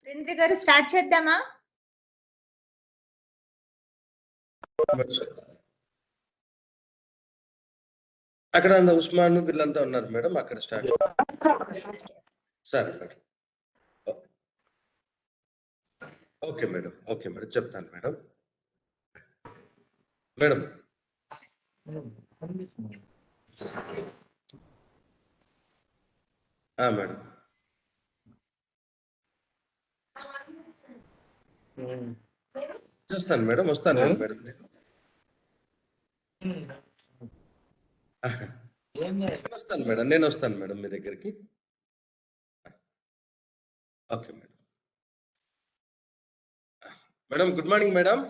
సురేంద్ర గారు స్టార్ట్ చేద్దామా? అక్కడ ఉస్మాన్ వీళ్ళంతా ఉన్నారు మేడం. అక్కడ స్టార్ట్ సరే madam. Okay madam. Okay madam, చెప్తాను మేడం. మేడం మేడం చూస్తాను మేడం, వస్తాను మేడం. వస్తాను మేడం, నేను వస్తాను మేడం మీ దగ్గరికి. Okay madam. Madam good morning madam.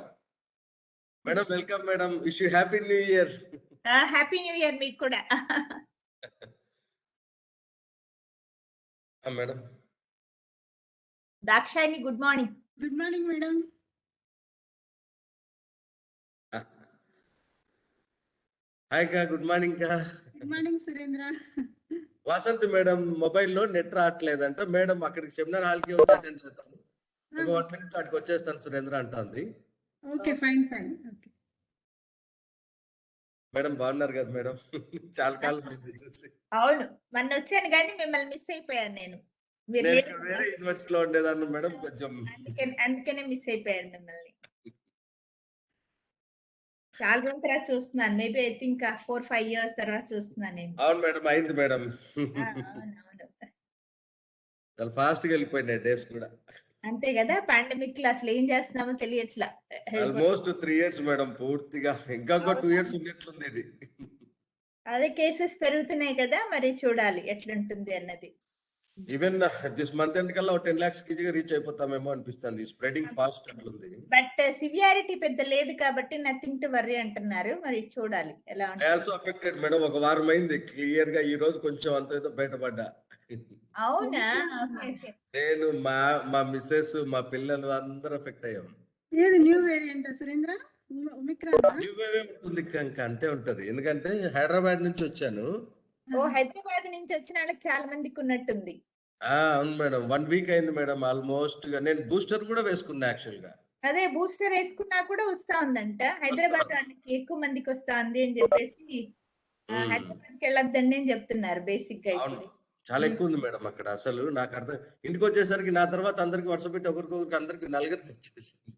Madam welcome madam. Wish you happy new year. Happy new year మీకు కూడా. Madam Dakshayani good morning. Good morning madam. Hi కా, good morning కా. Good morning Surendra. Vasanthi madam మొబైల్లో net రావట్లేదంట madam. అక్కడికి seminar హాల్కి attend చేస్తాను. ఒక 1 minute అక్కడికి వచ్చేస్తాను సురేంద్ర అంటుంది. Okay fine fine. Okay madam బాగున్నారు కదా మేడం? చాలా కాలం అయింది చూసి. అవును, మొన్న వచ్చాను కానీ మిమ్మల్ని మిస్ అయిపోయాను నేను. మీరు నేను లేరు ఇక్కడ వేరే యూనివర్సిటీలో ఉండేదాన్ని మేడం. కొంచెం అందుకనే మిస్ అయిపోయాను మిమ్మల్ని. చాలా రోజుల తర్వాత చూస్తున్నాను. మేబీ ఐ థింక్ 4-5 years తర్వాత చూస్తున్నాను. అవును మేడం, అయింది మేడం. అవునవును, చాలా ఫాస్ట్ గా వెళ్ళిపోయినాయి డేస్ కూడా. అంతే కదా. పాండమిక్ లో అసలు ఏం చేస్తున్నామో తెలియట్లా. ఆల్మోస్ట్ 3 years మేడం పూర్తిగా. ఇంకా 2 years ఉన్నట్లుంది ఇది. అదే కేసెస్ పెరుగుతున్నాయి కదా, మరి చూడాలి ఎట్లుంటుంది అన్నది. ఈవెన్ దిస్ మంత్ ఎండ్ కల్లా 10 lakhs ఈజీగా రీచ్ అయిపోతామేమో అనిపిస్తుంది. స్ప్రెడింగ్ ఫాస్ట్ అట్లుంది. బట్ సివియారిటీ పెద్ద లేదు కాబట్టి నథింగ్ టు వర్రీ అంటున్నారు. మరి చూడాలి ఎలా ఉంటుంది. Also affected madam. ఒక వారం అయింది క్లియర్ గా. ఈ రోజు కొంచెం అంత ఏదో బయటపడ్డా. అవునా? నేను మా మిస్సెస్ మా పిల్లలు అందరూ ఎఫెక్ట్ అయ్యాం. ఏది new variant Surendra? Omicron new wave ఉంటుంది ఇంకా అంతే ఉంటది. ఎందుకంటే హైదరాబాద్ నుంచి వచ్చాను. ఓ, హైదరాబాద్ నుంచి వచ్చిన వాళ్ళకి చాలా మందికి ఉన్నట్టుంది. అవును మేడం. 1 week అయింది మేడం ఆల్మోస్ట్ గా. నేను బూస్టర్ కూడా వేసుకున్నా యాక్చువల్ గా. అదే బూస్టర్ వేసుకున్నా కూడా వస్తా ఉందంట. హైదరాబాద్ వాళ్ళకి ఎక్కువ మందికి వస్తా ఉంది అని చెప్పేసి హైదరాబాద్కి వెళ్ళొద్దండి అని చెప్తున్నారు బేసిక్ గా. ఇప్పుడు చాలా ఎక్కువ ఉంది మేడం అక్కడ. అసలు నాకు అర్థం. ఇంటికి వచ్చేసరికి నా తర్వాత అందరికి వర్షం పెట్టి ఒకరికొకరికి అందరికి నలుగురికి వచ్చేసింది.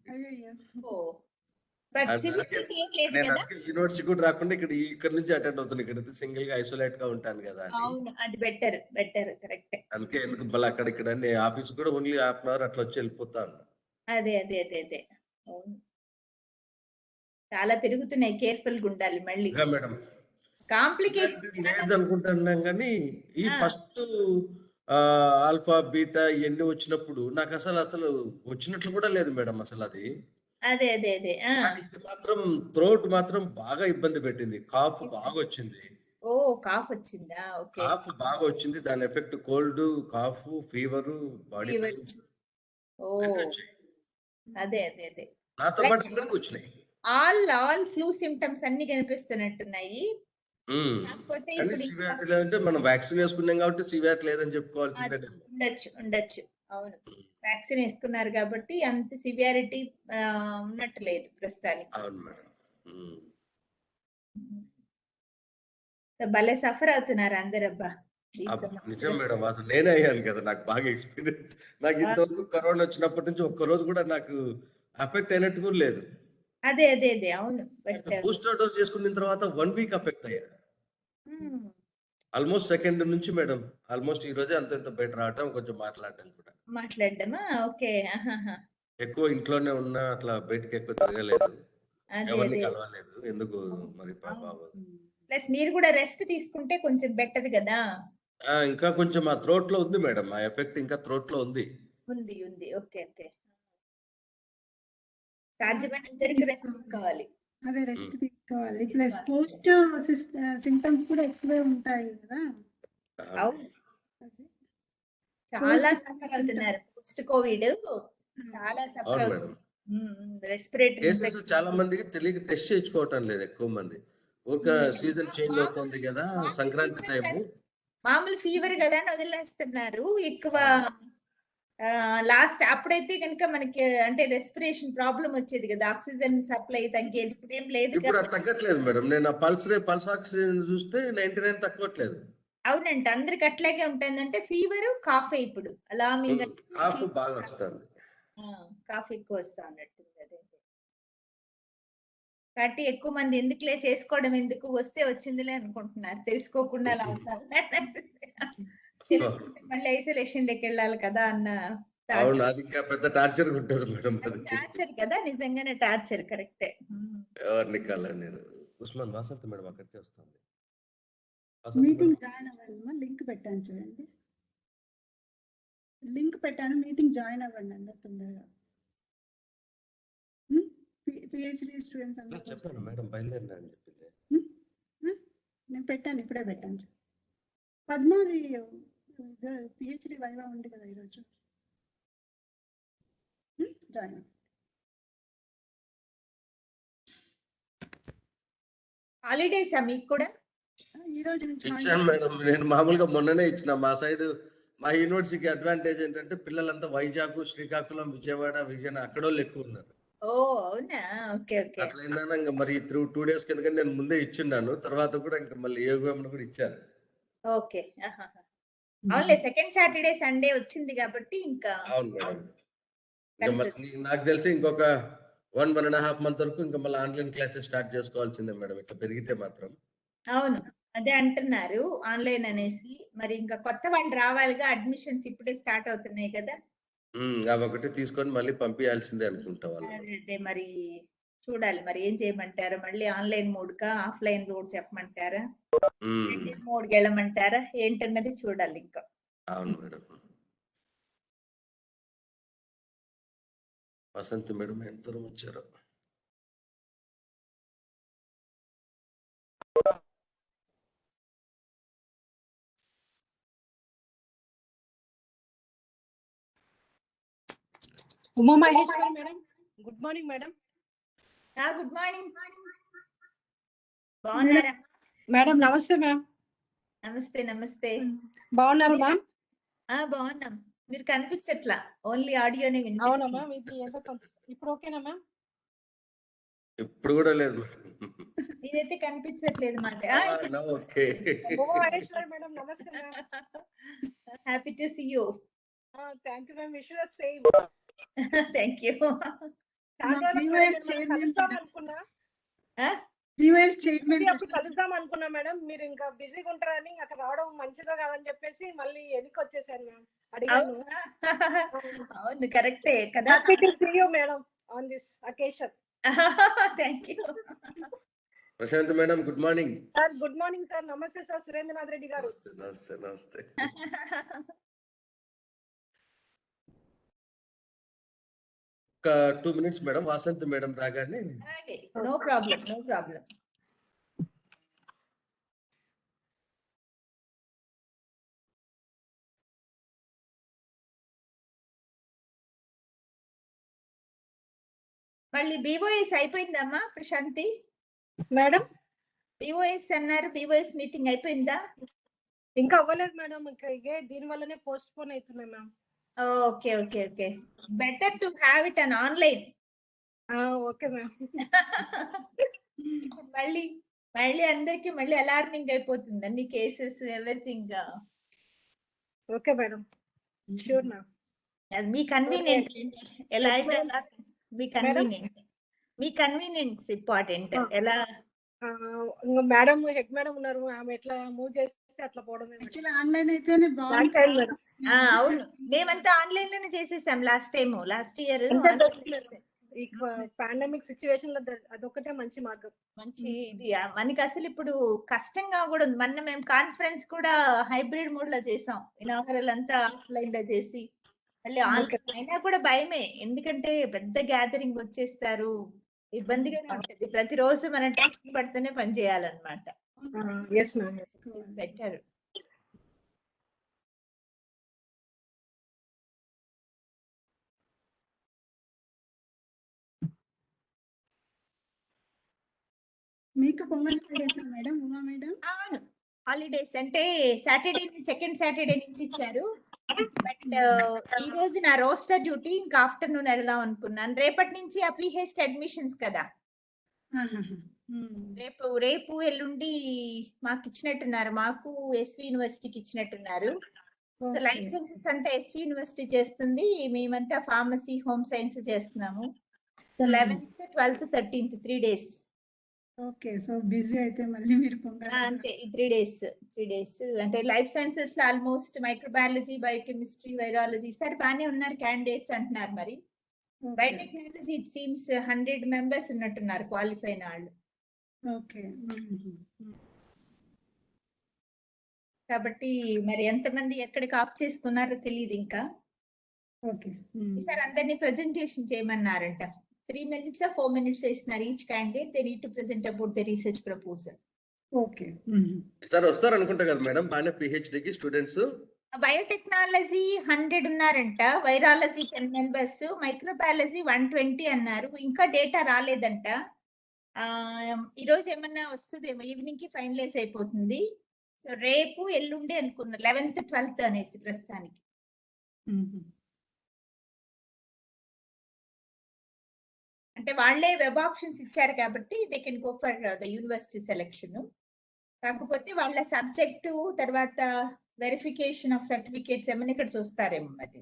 బట్ సివియారిటీ ఏం లేదు కదా. యూనివర్సిటీ కూడా రాకుండా ఇక్కడ నుంచి అటెండ్ అవుతుంది. ఇక్కడ సింగిల్ గా ఐసోలేట్ గా ఉంటాను కదా. అవును, అది బెటర్ బెటర్, కరెక్ట్. అందుకే ఎందుకు మళ్ళీ అక్కడ ఇక్కడ ఆఫీస్ కూడా ఓన్లీ 1/2 hour అట్లా వచ్చి వెళ్ళిపోతాను. అదే అదే అదే అదే అవును, చాలా పెరుగుతున్నాయి. కేర్ఫుల్ గా ఉండాలి మళ్ళీ. మేడం కాంప్లికేషన్ లేదు అనుకుంటున్నాం కానీ ఈ ఫస్ట్ ఆల్ఫా బీటా ఇవన్నీ వచ్చినప్పుడు నాకు అసలు వచ్చినట్లు కూడా లేదు మేడం అసలు అది. అదే అదే అదే ఇది మాత్రం థ్రోట్ మాత్రం బాగా ఇబ్బంది పెట్టింది. కాఫ్ బాగా వచ్చింది. ఓ, కాఫ్ వచ్చిందా? ఓకే, కాఫ్ బాగా వచ్చింది. దాని effect cold, cough, fever, body pains. ఓ అదే అదే అదే నాతో పాటు అందరికి వచ్చినాయి. ఆల్ ఫ్లూ సిమ్టమ్స్ అన్ని కనిపిస్తున్నట్టున్నాయి. కాకపోతే ఇప్పుడు సివియారిటీ లేదంటే మనం వ్యాక్సిన్ వేసుకున్నాం కాబట్టి సివియారిటీ లేదని చెప్పుకోవాల్సిందే. ఉండొచ్చు ఉండొచ్చు. అవును, వ్యాక్సిన్ వేసుకున్నారు కాబట్టి అంత సివియారిటీ ఉన్నట్టు లేదు ప్రస్తుతానికి. అవును మేడం. భలే సఫర్ అవుతున్నారు అందరు. అబ్బా నిజం మేడం. అసలు నేనే అయ్యాను కదా, నాకు బాగా ఎక్స్పీరియన్స్. నాకు ఇంతవరకు కరోనా వచ్చినప్పటి నుంచి ఒక్క రోజు కూడా నాకు అఫెక్ట్ అయినట్టు కూడా లేదు. అదే అదే అదే అవును. బట్ బూస్టర్ డోస్ చేసుకున్న తర్వాత 1 week అఫెక్ట్ అయ్యా. ఆల్మోస్ట్ సెకండ్ నుంచి మేడం. ఆల్మోస్ట్ ఈ రోజే అంత బయట రావటం, కొంచెం మాట్లాడటం కూడా. మాట్లాడటమా? ఓకే. ఎక్కువ ఇంట్లోనే ఉన్నా, అట్లా బయటకి ఎక్కువ తిరగలేదు. అదే ఎవరిని అదే కలవలేదు. ఎందుకు మరి పాప అవును. ప్లస్ మీరు కూడా రెస్ట్ తీసుకుంటే కొంచెం బెటర్ కదా. ఇంకా కొంచెం ఆ థ్రోట్‌లో ఉంది మేడం. ఆ ఎఫెక్ట్ ఇంకా థ్రోట్‌లో ఉంది. ఉంది ఉంది. Okay okay. సాధ్యమైనంతవరకు రెస్ట్ తీసుకోవాలి. అదే రెస్ట్ హ్మ్. తీసుకోవాలి. ప్లస్ పోస్ట్ సింటమ్స్ కూడా ఎక్కువే ఉంటాయి కదా. అవును. అదే. చాలా Post సఫర్ symptoms. అవుతున్నారు పోస్ట్ కోవిడ్. చాలా సఫర్ అవును అవుతున్నారు. మేడం. Respiratory cases infection. చాలా మందికి తెలియక టెస్ట్ చేయించుకోవటం లేదు ఎక్కువ మంది. ఊరికే సీజన్ చేంజ్ అవుతుంది గదా! సంక్రాంతి టైము. మామూలు ఫీవర్ కదా అని వదిలేస్తున్నారు. ఎక్కువ అవును. లాస్ట్ అప్పుడైతే గనుక మనకి అంటే రెస్పిరేషన్ ప్రాబ్లమ్ వచ్చేది కదా. ఆక్సిజన్ సప్లై తగ్గేది. ఇప్పుడేం లేదు ఇప్పుడు అది తగ్గట్లేదు మేడం. నేను ఆ పల్స్ ఆక్సిజన్ చూస్తే 99 తగ్గట్లేదు. అవునంట. అందరికి అట్లాగే ఉంటుందంటే ఫీవర్, కాఫే ఇప్పుడు. అలామింగ్ కాఫ్ బాగా వస్తుంది. కాఫ్ ఎక్కువ వస్తా ఉన్నట్టుంది. అదే కాబట్టి ఎక్కువ మంది ఎందుకులే చేసుకోవడం ఎందుకు వస్తే వచ్చిందిలే అనుకుంటున్నారు. తెలుసుకోకుండా అలా అవుతారు. తెలుసుకుంటే మళ్ళీ ఐసోలేషన్ లోకి వెళ్ళాలి కదా అన్న అవును. అది ఇంకా పెద్ద టార్చర్ ఉంటుంది మేడం అది. టార్చర్ కదా, నిజంగానే టార్చర్. కరెక్టే. ఎవరిని కలవనీరు. ఉస్మాన్ వాసంతి మేడం అక్కడికే వస్తుంది. Vasanthi meeting madam. జాయిన్ అవ్వాలమ్మా. లింక్ పెట్టాను చూడండి. లింక్ పెట్టాను. మీటింగ్ జాయిన్ అవ్వండి అందరు తొందరగా. పిహెచ్డి స్టూడెంట్స్ అందరూ చెప్పాను మేడం బయలుదేరినా అని చెప్పింది. నేను పెట్టాను, ఇప్పుడే పెట్టాను. పద్మాది పిహెచ్డి వైవా ఉంది కదా ఈరోజు. జాయిన్. హాలిడేసా మీకు కూడా? ఈ రోజు నుంచి ఇచ్చాను మేడం. నేను మామూలుగా మొన్ననే ఇచ్చిన. మా సైడ్ మా యూనివర్సిటీకి అడ్వాంటేజ్ ఏంటంటే పిల్లలంతా వైజాగ్, శ్రీకాకుళం, విజయవాడ, విజయనగరం అక్కడోళ్ళు ఎక్కువ ఉన్నారు. ఓ అవునా. Okay okay. అట్లా ఏందన్నా ఇంకా మరి 2 డేస్ కింద నేను ముందే ఇచ్చిండాను. తర్వాత కూడా ఇంకా మళ్ళీ ఏగోఎంను కూడా ఇచ్చాను. ఓకే. అవునులే, సెకండ్ సాటర్డే సండే వచ్చింది కాబట్టి ఇంకా అవును మేడం. ఇంకా కలిసి మళ్ళీ నాకు తెలిసి ఇంకొక 1.5 మంత్ వరకు ఇంకా మళ్ళీ ఆన్లైన్ క్లాసెస్ స్టార్ట్ చేసుకోవాల్సిందే మేడం ఇట్లా పెరిగితే మాత్రం. అవును. అదే అంటున్నారు ఆన్లైన్ అనేసి. మరి ఇంకా కొత్త వాళ్ళు రావాలిగా, అడ్మిషన్స్ ఇప్పుడే స్టార్ట్ అవుతున్నాయి కదా. అవొకటి తీసుకొని మళ్ళీ పంపించాల్సిందే అనుకుంటా వాళ్ళు. అదే మరి చూడాలి మరి ఏం చేయమంటారు. మళ్ళీ ఆన్లైన్ మోడ్ కా ఆఫ్లైన్ మోడ్ చెప్పమంటారా, మోడ్కి వెళ్ళమంటారా ఏంటన్నది చూడాలి ఇంకా. అవును మేడం. వసంతి మేడం ఎంత దూరం వచ్చారో. Uma Maheshwari madam, good morning madam. Good morning. బాగున్నారా మేడం? నమస్తే మ్యామ్. నమస్తే నమస్తే. బాగున్నారు మ్యామ్? బాగున్నాం. మీరు కనిపించట్లా, ఓన్లీ ఆడియోనే అవునా వినిపిస్తుంది. మ్యామ్? ఇది ఏదో ఇప్పుడు ఓకేనా మ్యామ్? ఇప్పుడు కూడా లేదు మీరైతే కనిపించట్లేదు మాట. ఓకే. ఉమా మహేశ్వరి మేడం, నమస్తే ma'am. Happy to see you. Thank you ma'am. Wish you the same. Thank you. కలుద్దాం అనుకున్నా మేడం, మీరు ఇంకా బిజీగా ఉంటారని అక్కడ రావడం మంచిదో కాదని చెప్పేసి మళ్ళీ వెనక్కి వచ్చేసాను మ్యామ్. అడిగాను. అవును కరెక్టే కదా. Happy to see you madam on this occasion. Thank you. Prashant madam good morning. Sir good morning sir. నమస్తే సార్ సురేంద్రనాథ్ రెడ్డి గారు. నమస్తే నమస్తే. ఒక 2 minutes మేడం, వాసంతి మేడం రాగానే. No problem no problem. మళ్ళీ బీఓఎస్ అయిపోయిందమ్మా ప్రశాంతి మేడం? బీఓఎస్ అన్నారు, బీఓఎస్ మీటింగ్ అయిపోయిందా? ఇంకా అవ్వలేదు మేడం. ఇంకా ఇదే దీని వల్లనే పోస్ట్ పోన్ అవుతున్నాయి ma'am. Okay okay okay. Better to have it on online. Okay ma'am. మళ్ళీ మళ్ళీ అందరికి మళ్ళీ అలార్మింగ్ అయిపోతుంది అన్ని cases everything. Okay madam, sure ma'am. అది మీ కన్వీనియంట్, ఎలా అయితే అలా. మీ కన్వీనియంట్, మీ కన్వీనియన్స్ ఇంపార్టెంట్. ఎలా మేడం హెడ్ మేడం ఉన్నారు, ఆమె ఎట్లా మూవ్ చేస్తే అట్లా పోవడమే. ఆన్లైన్ అయితేనే బాగుంటుంది. అవును, మేమంతా ఆన్లైన్ లోనే చేసేసాం లాస్ట్ ఇయర్. ఈ పాండమిక్ సిచ్యువేషన్ లో అదొక్కటే మంచి మార్గం. మంచి ఇది మనకి అసలు ఇప్పుడు కష్టంగా కూడా ఉంది. మొన్న మేము కాన్ఫరెన్స్ కూడా హైబ్రిడ్ మోడ్ లో చేసాం. ఇనాగరల్ అంతా ఆఫ్లైన్ లో చేసి మళ్ళీ ఆన్లైన్ అయినా కూడా భయమే. ఎందుకంటే పెద్ద గ్యాదరింగ్ వచ్చేస్తారు, ఇబ్బందిగానే ఉంటది. ప్రతిరోజు మనం టెన్షన్ పడుతూనే పని చేయాలన్నమాట. Yes ma'am. బెటర్. మీకు పొంగల్ హాలిడేసా మేడం, ఉమా మేడం? అవును, హాలిడేస్ అంటే సాటర్డే సెకండ్ సాటర్డే నుంచి ఇచ్చారు. బట్ ఈ రోజు నా రోస్టర్ డ్యూటీ ఇంకా ఆఫ్టర్నూన్ వెళ్దాం అనుకున్నాను. రేపటి నుంచి అప్లిహెస్ట్ అడ్మిషన్స్ కదా, రేపు ఎల్లుండి మాకు ఇచ్చినట్టున్నారు. మాకు ఎస్వి యూనివర్సిటీకి ఇచ్చినట్టున్నారు. సో లైఫ్ సైన్సెస్ అంతా ఎస్వి యూనివర్సిటీ చేస్తుంది, మేమంతా ఫార్మసీ హోమ్ సైన్స్ చేస్తున్నాము. So 11th 12th 13th 3 days. Okay, so busy అయితే మళ్ళీ మీరు పొంగల్. అంతే, ఈ 3 days అంటే లైఫ్ సైన్సెస్ లో ఆల్మోస్ట్ మైక్రోబయాలజీ, బయోకెమిస్ట్రీ, వైరాలజీ సరే బాగానే ఉన్నారు క్యాండిడేట్స్ అంటున్నారు. మరి బయోటెక్నాలజీ ఇట్ సీమ్స్ 100 members ఉన్నట్టున్నారు క్వాలిఫై అయిన వాళ్ళు. ఓకే. కాబట్టి మరి ఎంతమంది ఎక్కడికి ఆప్ చేసుకున్నారో తెలియదు ఇంకా. ఓకే, ఈసారి అందరినీ ప్రెజెంటేషన్ చేయమన్నారంట. 3 minutes or 4 minutes ఇస్తున్నారు each candidate. They need to present about the research proposal. Okay. Sir వస్తారు అనుకుంటా కదా మేడం బాగానే పిహెచ్డికి స్టూడెంట్స్. బయోటెక్నాలజీ 100 ఉన్నారంట, వైరాలజీ 10 members, మైక్రోబయాలజీ 120 అన్నారు. ఇంకా డేటా రాలేదంట. ఈ రోజు ఏమన్నా వస్తుందేమో, ఈవినింగ్ కి ఫైనలైజ్ అయిపోతుంది. సో రేపు ఎల్లుండి అనుకున్నా 11th 12th అనేసి ప్రస్తుతానికి. అంటే వాళ్ళే వెబ్ ఆప్షన్స్ ఇచ్చారు కాబట్టి they can go for the university selection. కాకపోతే వాళ్ళ సబ్జెక్టు తర్వాత వెరిఫికేషన్ ఆఫ్ సర్టిఫికేట్స్ ఏమైనా ఇక్కడ చూస్తారేమో, మరి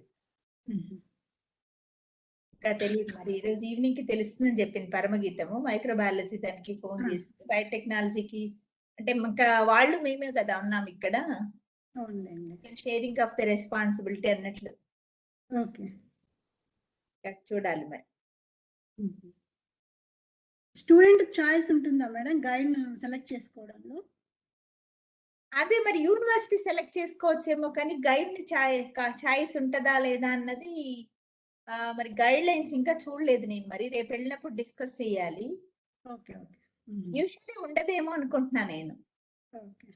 ఇంకా తెలియదు. మరి ఈ రోజు ఈవినింగ్ కి తెలుస్తుందని చెప్పింది పరమగీతము. మైక్రోబయాలజీ దానికి ఫోన్ చేసి, బయోటెక్నాలజీకి అంటే ఇంకా వాళ్ళు మేమే కదా ఉన్నాం ఇక్కడ, షేరింగ్ ఆఫ్ ద రెస్పాన్సిబిలిటీ అన్నట్లు. ఓకే, చూడాలి మరి. స్టూడెంట్ చాయిస్ ఉంటుందా మేడం గైడ్ సెలెక్ట్ చేసుకోవడంలో? అదే మరి యూనివర్సిటీ సెలెక్ట్ చేసుకోవచ్చేమో, కానీ గైడ్ చాయిస్ ఉంటుందా లేదా అన్నది మరి గైడ్ లైన్స్ ఇంకా చూడలేదు నేను. మరి రేపు వెళ్ళినప్పుడు డిస్కస్ చేయాలి. Okay, okay. యూజువల్లీ ఉండదేమో అనుకుంటున్నా నేను. ఓకే.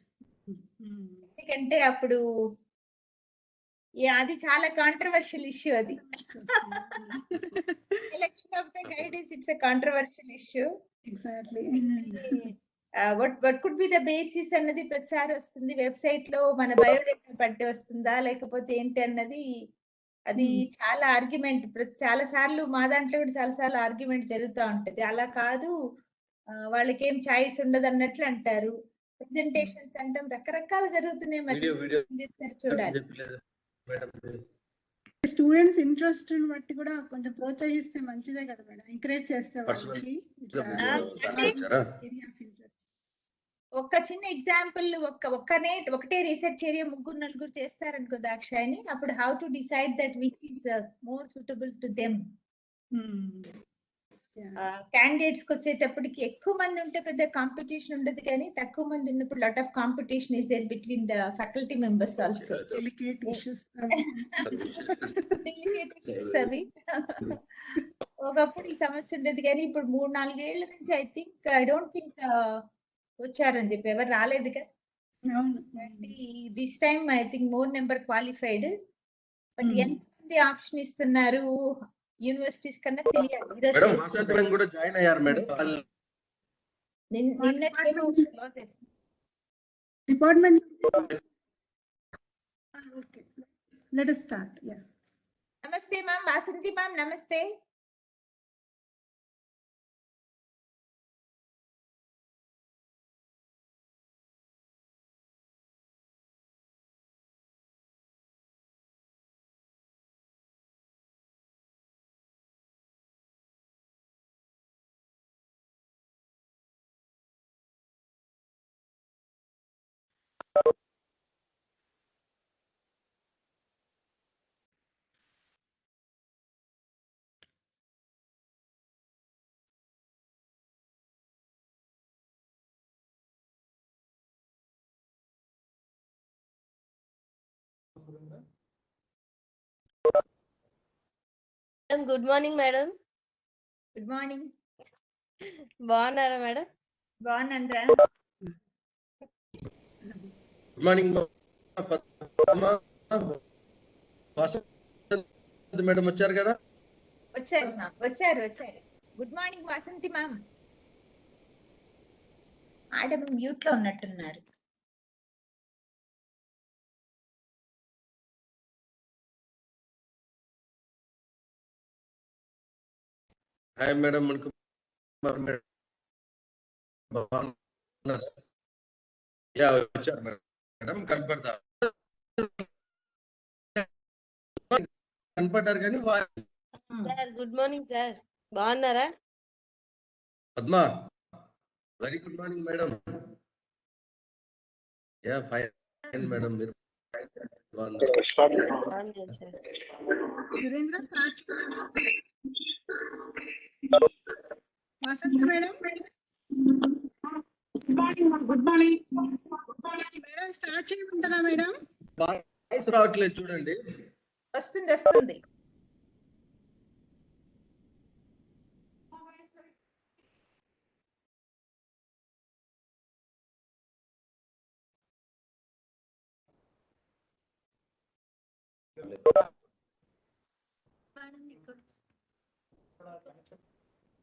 ఎందుకంటే అప్పుడు అది చాలా కాంట్రవర్షియల్ ఇష్యూ. అది selection of the guide it's a controversial issue. Exactly. what could be the basis అన్నది ప్రతిసారి వస్తుంది వెబ్సైట్ లో. మన బయోడేటా పట్టి వస్తుందా లేకపోతే ఏంటి అన్నది, అది చాలా ఆర్గ్యుమెంట్. చాలా సార్లు మా దాంట్లో కూడా చాలా సార్లు ఆర్గ్యుమెంట్ జరుగుతూ ఉంటది. అలా కాదు, వాళ్ళకి ఏం చాయిస్ ఉండదు అన్నట్లు అంటారు. ప్రెజెంటేషన్స్ అంటాం, రకరకాల జరుగుతున్నాయి. మరి చూడాలి. స్టూడెంట్స్ ఇంట్రెస్ట్ బట్టి కూడా కొంచెం ప్రోత్సహిస్తే మంచిదే కదా మేడం, ఎంకరేజ్ చేస్తే వాళ్ళకి. ఒక చిన్న ఎగ్జాంపుల్, ఒకటే రీసెర్చ్ ఏరియా 3-4 చేస్తారనుకో దాక్షాయిని, అప్పుడు how to decide that which is more suitable to them. Candidates కి వచ్చేటప్పటికి ఎక్కువ మంది ఉంటే పెద్ద కాంపిటీషన్ ఉండదు, కానీ తక్కువ మంది ఉన్నప్పుడు lot of competition is there between the faculty members also. Delicate issues అవి ఒకప్పుడు ఈ సమస్య ఉండేది, కానీ ఇప్పుడు 3-4 ఏళ్ల నుంచి ఐ డోంట్ థింక్ వచ్చారని చెప్పి ఎవరు రాలేదుగా. This time I think more number qualified. But ఎంతమంది ఆప్షన్ ఇస్తున్నారు యూనివర్సిటీస్ కన్నా తెలియాలి. కూడా జాయిన్ అయ్యారు madam. Department. Okay, let us start. Yeah. నమస్తే మ్యామ్, వాసంతి మ్యామ్ నమస్తే. Madam good morning madam. Good morning. బాగున్నారా మేడం? బాగున్నానురా. గుడ్ మార్నింగ్ మేడం వచ్చారు కదా? వచ్చారు మ్యామ్, వచ్చారు. Good morning Vasanthi ma'am. Madam mute లో ఉన్నట్టున్నారు. హాయ్ మేడం మేడం యా వచ్చారు మేడం కనపడ్డారు కానీ సార్ గుడ్ మార్నింగ్ సార్. బాగున్నారా? Padma very good morning madam. Yeah fine madam. మీరు బాగున్నాను sir. Surendra start Vasantha madam. Good morning madam. Start చేయమంటారా మేడం? వాయిస్ రావట్లేదు చూడండి. వస్తుంది.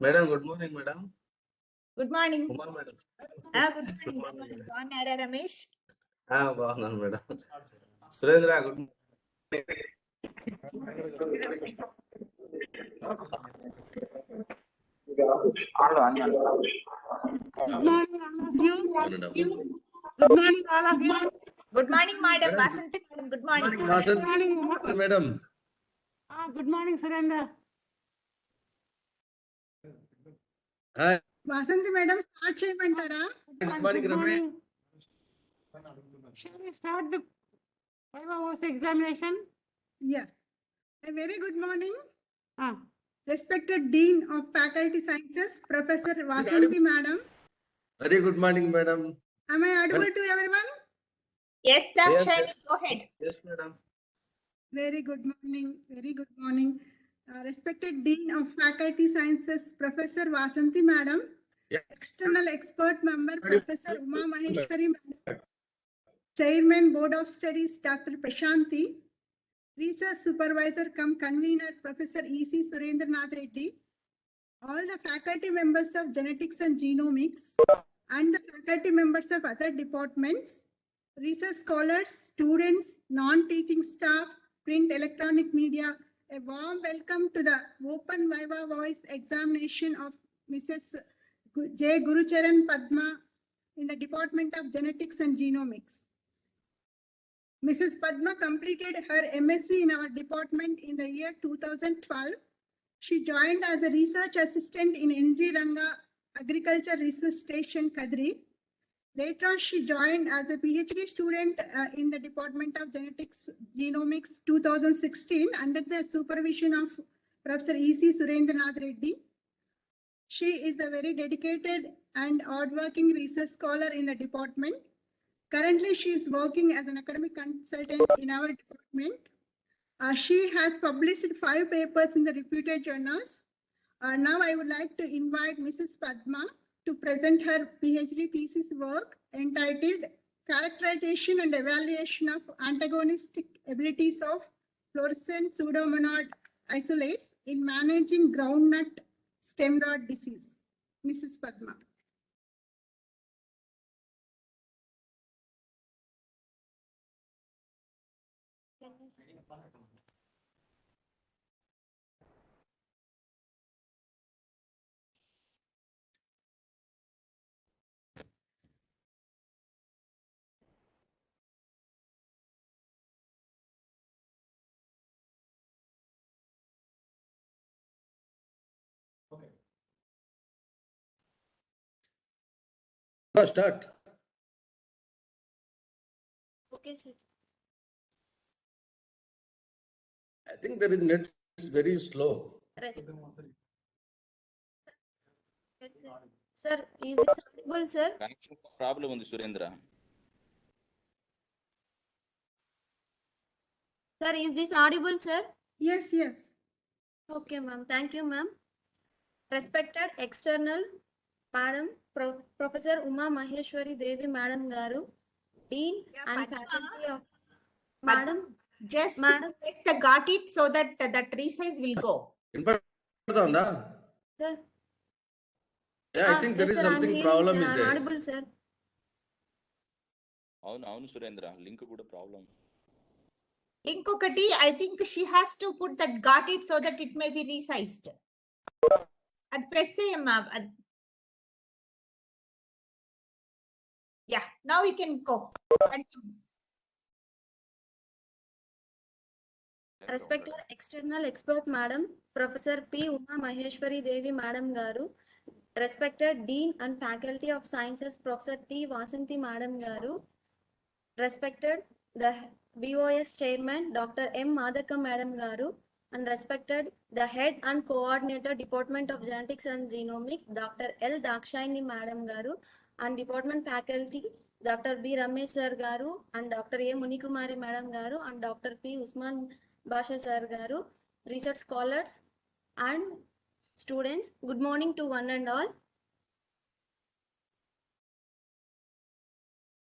Madam good morning madam. Good morning. Kumar madam. Good morning. బాగున్నారా రమేష్? బాగున్నాను madam. Surendra good good morning madam Vasanthi madam. Good morning madam. Good morning Surendra. Vasanthi madam start చేయమంటారా? Good morning Ramesh. Shall we start the 5 hours examination? Yeah. A very good morning, Ah, respected Dean of Faculty Sciences, Professor Vasanthi Madam. Very good morning madam. Am I audible to everyone? Yes, Dakshani, go ahead. yes madam. Very good morning. Respected Dean of Faculty Sciences, Professor Vasanthi Madam. Yeah. External expert member, Professor Uma Maheshwari Madam. Chairman, Board of Studies, Dr. Prashanti. Research Supervisor cum Convener, Professor E.C. Surendranath Reddy. All the faculty members of Genetics and Genomics and the faculty members of other departments, research scholars, students, non-teaching staff, print, electronic media, a warm welcome to the Open Viva Voice examination of Mrs. J. Gurucharan Padma in the Department of Genetics and Genomics. Mrs. Padma completed her MSc in our department in the year 2012. She joined as a research assistant in NG Ranga Agriculture Research Station, Kadri. Later on, she joined as a PhD student in the Department of Genetics Genomics 2016 under the supervision of Professor E.C. Surendranath Reddy. She is a very dedicated and hardworking research scholar in the department. Currently, she is working as an academic consultant in our department. She has published 5 papers in the reputed journals. Now I would like to invite Mrs. Padma to present her PhD thesis work entitled Characterization and Evaluation of Antagonistic Abilities of Fluorescent Pseudomonad Isolates in Managing Groundnut Stem Rot Disease. Mrs. Padma. Start. Okay sir. I think there is net is very slow. Yes sir. Sir, is this audible sir? Connection problem ఉంది Surendra. Sir, is this audible sir? Yes, yes. Okay, ma'am. Thank you, ma'am. Respected external Madam Professor Uma Maheshwari Devi Madam Garu, Dean Yeah, and Padma. faculty of Padma, Madam, just Madam, press the got it so that that resize will go. వినపడుతుందా? sir. Yeah, I think there Yes, is sir. I'm something hearing, problem sir. is I'm there. audible, sir. అవును Surendra link కూడా problem. ఇంకొకటి, I think she has to put that got it so that it may be resized. అది press చేయమ్మా. Yeah, now you can go. Respected external expert Madam Professor P. Uma Maheshwari Devi Madam Garu, respected Dean and Faculty of Sciences Professor T. Vasanthi Madam Garu, respected the BOS Chairman Dr. M. Madhaka Madam Garu, and respected the Head and Coordinator Department of Genetics and Genomics Dr. L. Dakshayani Madam Garu, and Department Faculty Dr. B. Ramesh Sir Garu, and Dr. A. Munikumari Madam Garu, and Dr. P. Usman Basha Sir Garu, research scholars and students. Good morning to one and all.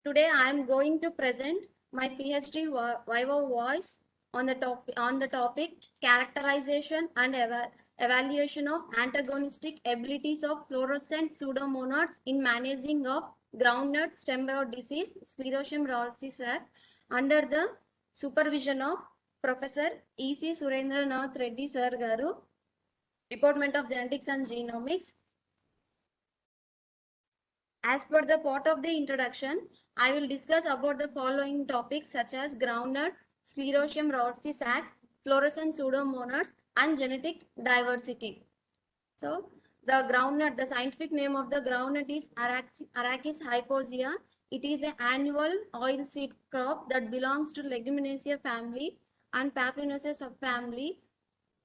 Today I am going to present my PhD Viva voice on the topic characterization and evaluation of antagonistic abilities of fluorescent pseudomonads in managing of groundnut stem rot disease Sclerotium ralsei under the supervision of Professor E.C. Surendranath Reddy Sir Garu, Department of Genetics and Genomics. As per the part of the introduction, I will discuss about the following topics such as groundnut, Sclerotium ralsei sac, fluorescent pseudomonads, and genetic diversity. So, the groundnut, the scientific name of the groundnut is Arachis hypoxia. It is an annual oilseed crop that belongs to Leguminosae family and Papyrinaceae subfamily.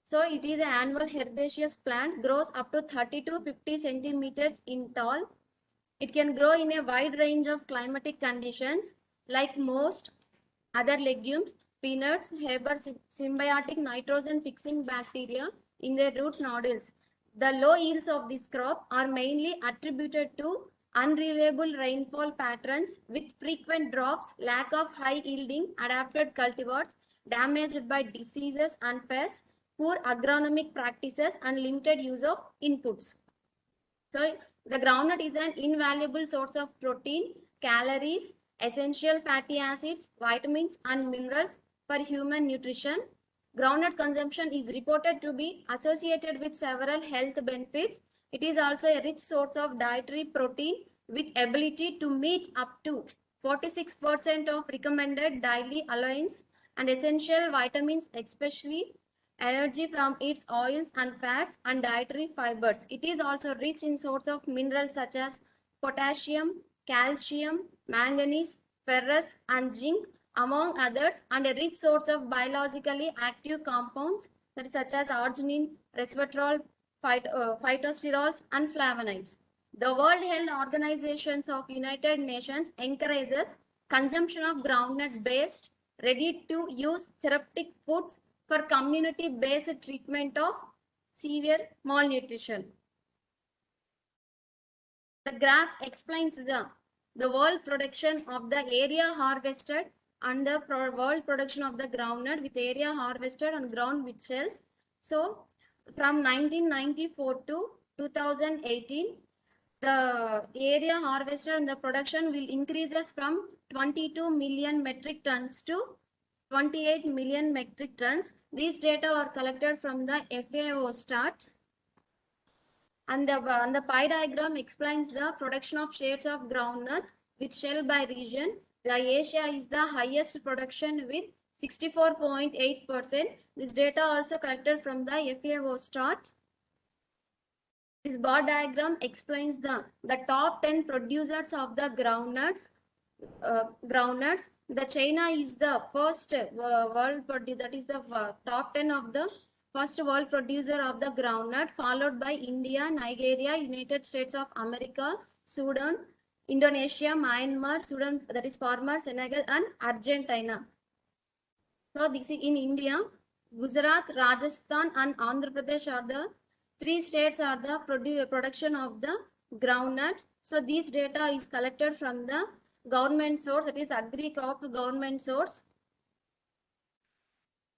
So, it is an annual herbaceous plant, grows up to 30 to 50 centimeters in tall. It can grow in a wide range of climatic conditions. Like most other legumes, peanuts harbor symbiotic nitrogen fixing bacteria in their root nodules. The low yields of this crop are mainly attributed to unreliable rainfall patterns with frequent drops, lack of high yielding adapted cultivars, damaged by diseases and pests, poor agronomic practices, and limited use of inputs. So, the groundnut is an invaluable source of protein, calories, essential fatty acids, vitamins, and minerals for human nutrition. Groundnut consumption is reported to be associated with several health benefits. It is also a rich source of dietary protein with ability to meet up to 46% of recommended daily allowance and essential vitamins, especially energy from its oils and fats and dietary fibers. It is also rich in sources of minerals such as potassium, calcium, manganese, ferrous, and zinc, among others, and a rich source of biologically active compounds that such as arginine, resveratrol, phytosterols, and flavonoids. The World Health Organization of United Nations encourages consumption of groundnut-based, ready-to-use therapeutic foods for community-based treatment of severe malnutrition. The graph explains the world production of the area harvested and the world production of the groundnut with area harvested and ground with shells. So, from 1994 to 2018, the area harvested and the production will increases from 22 million metric tons to 28 million metric tons. These data are collected from the FAO stat. And the pie diagram explains the production of shades of groundnut with shell by region. The Asia is the highest production with 64.8%. This data also collected from the FAO stat. This bar diagram explains the top 10 producers of the groundnuts. The China is the first world producer, that is the top 10 of the first world producer of the groundnut, followed by India, Nigeria, United States of America, Sudan, Indonesia, Myanmar, Sudan, that is Burma, Senegal, and Argentina. So this is in India. Gujarat, Rajasthan, and Andhra Pradesh are the 3 states are the production of the groundnut. So these data is collected from the government source, that is agri crop government source.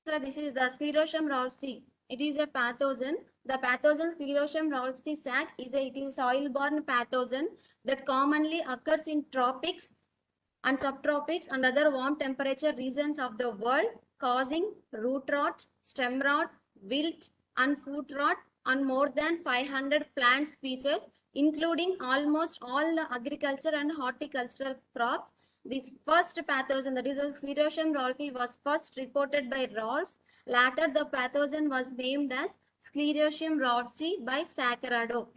So this is the Sclerotium ralphsi. It is a pathogen. The pathogen Sclerotium ralphsi sac is it is soil-borne pathogen that commonly occurs in tropics and subtropics and other warm temperature regions of the world, causing root rot, stem rot, wilt, and fruit rot on more than 500 plant species, including almost all the agriculture and horticultural crops. This first pathogen, that is the Sclerotium ralphsi, was first reported by Rolfs. Later, the pathogen was named as Sclerotium ralphsi by Saccarado.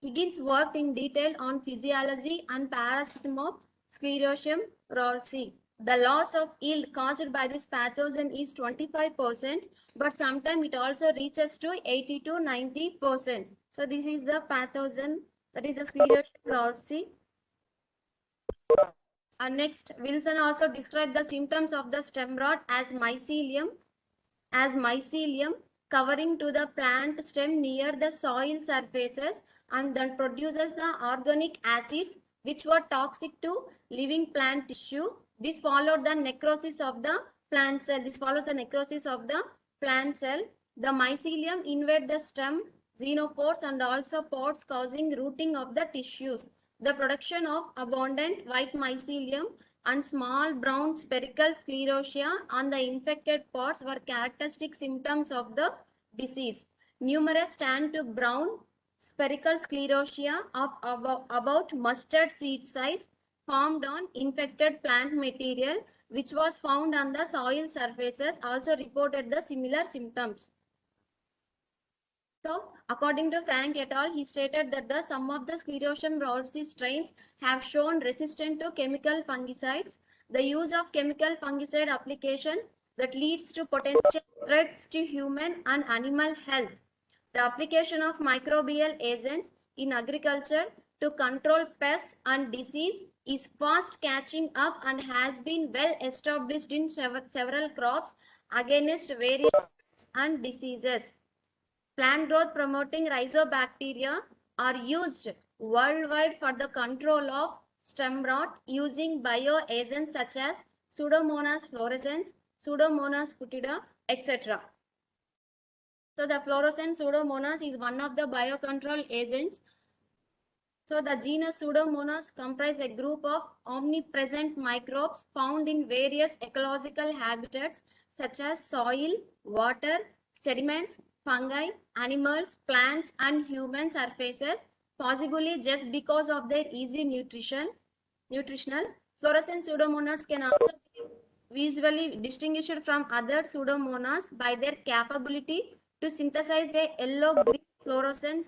Higgins worked in detail on physiology and parasitism of Sclerotium ralphsi. The loss of yield caused by this pathogen is 25%, but sometimes it also reaches to 80 to 90%. So this is the pathogen, that is the Sclerotium ralphsi. Next, Wilson also described the symptoms of the stem rot as mycelium covering to the plant stem near the soil surfaces and then produces the organic acids which were toxic to living plant tissue. This followed the necrosis of the plant cell. The mycelium invade the stem xenopores and also pods, causing rooting of the tissues. The production of abundant white mycelium and small brown spherical sclerotia on the infected parts were characteristic symptoms of the disease. Numerous tan to brown spherical sclerotia of about mustard seed size formed on infected plant material, which was found on the soil surfaces, also reported the similar symptoms. So, according to Frank et al., he stated that the some of the Sclerotium ralphsi strains have shown resistant to chemical fungicides. The use of chemical fungicide application that leads to potential threats to human and animal health. The application of microbial agents in agriculture to control pests and disease is fast catching up and has been well established in several crops against various pests and diseases. Plant growth promoting rhizobacteria are used worldwide for the control of stem rot using bioagents such as Pseudomonas fluorescens, Pseudomonas foetida, etc. So the fluorescent Pseudomonas is one of the biocontrol agents. So the genus Pseudomonas comprise a group of omnipresent microbes found in various ecological habitats such as soil, water, sediments, fungi, animals, plants, and human surfaces, possibly just because of their easy nutritional. Fluorescent Pseudomonas can also be visually distinguished from other Pseudomonas by their capability to synthesize a yellow-green fluorescent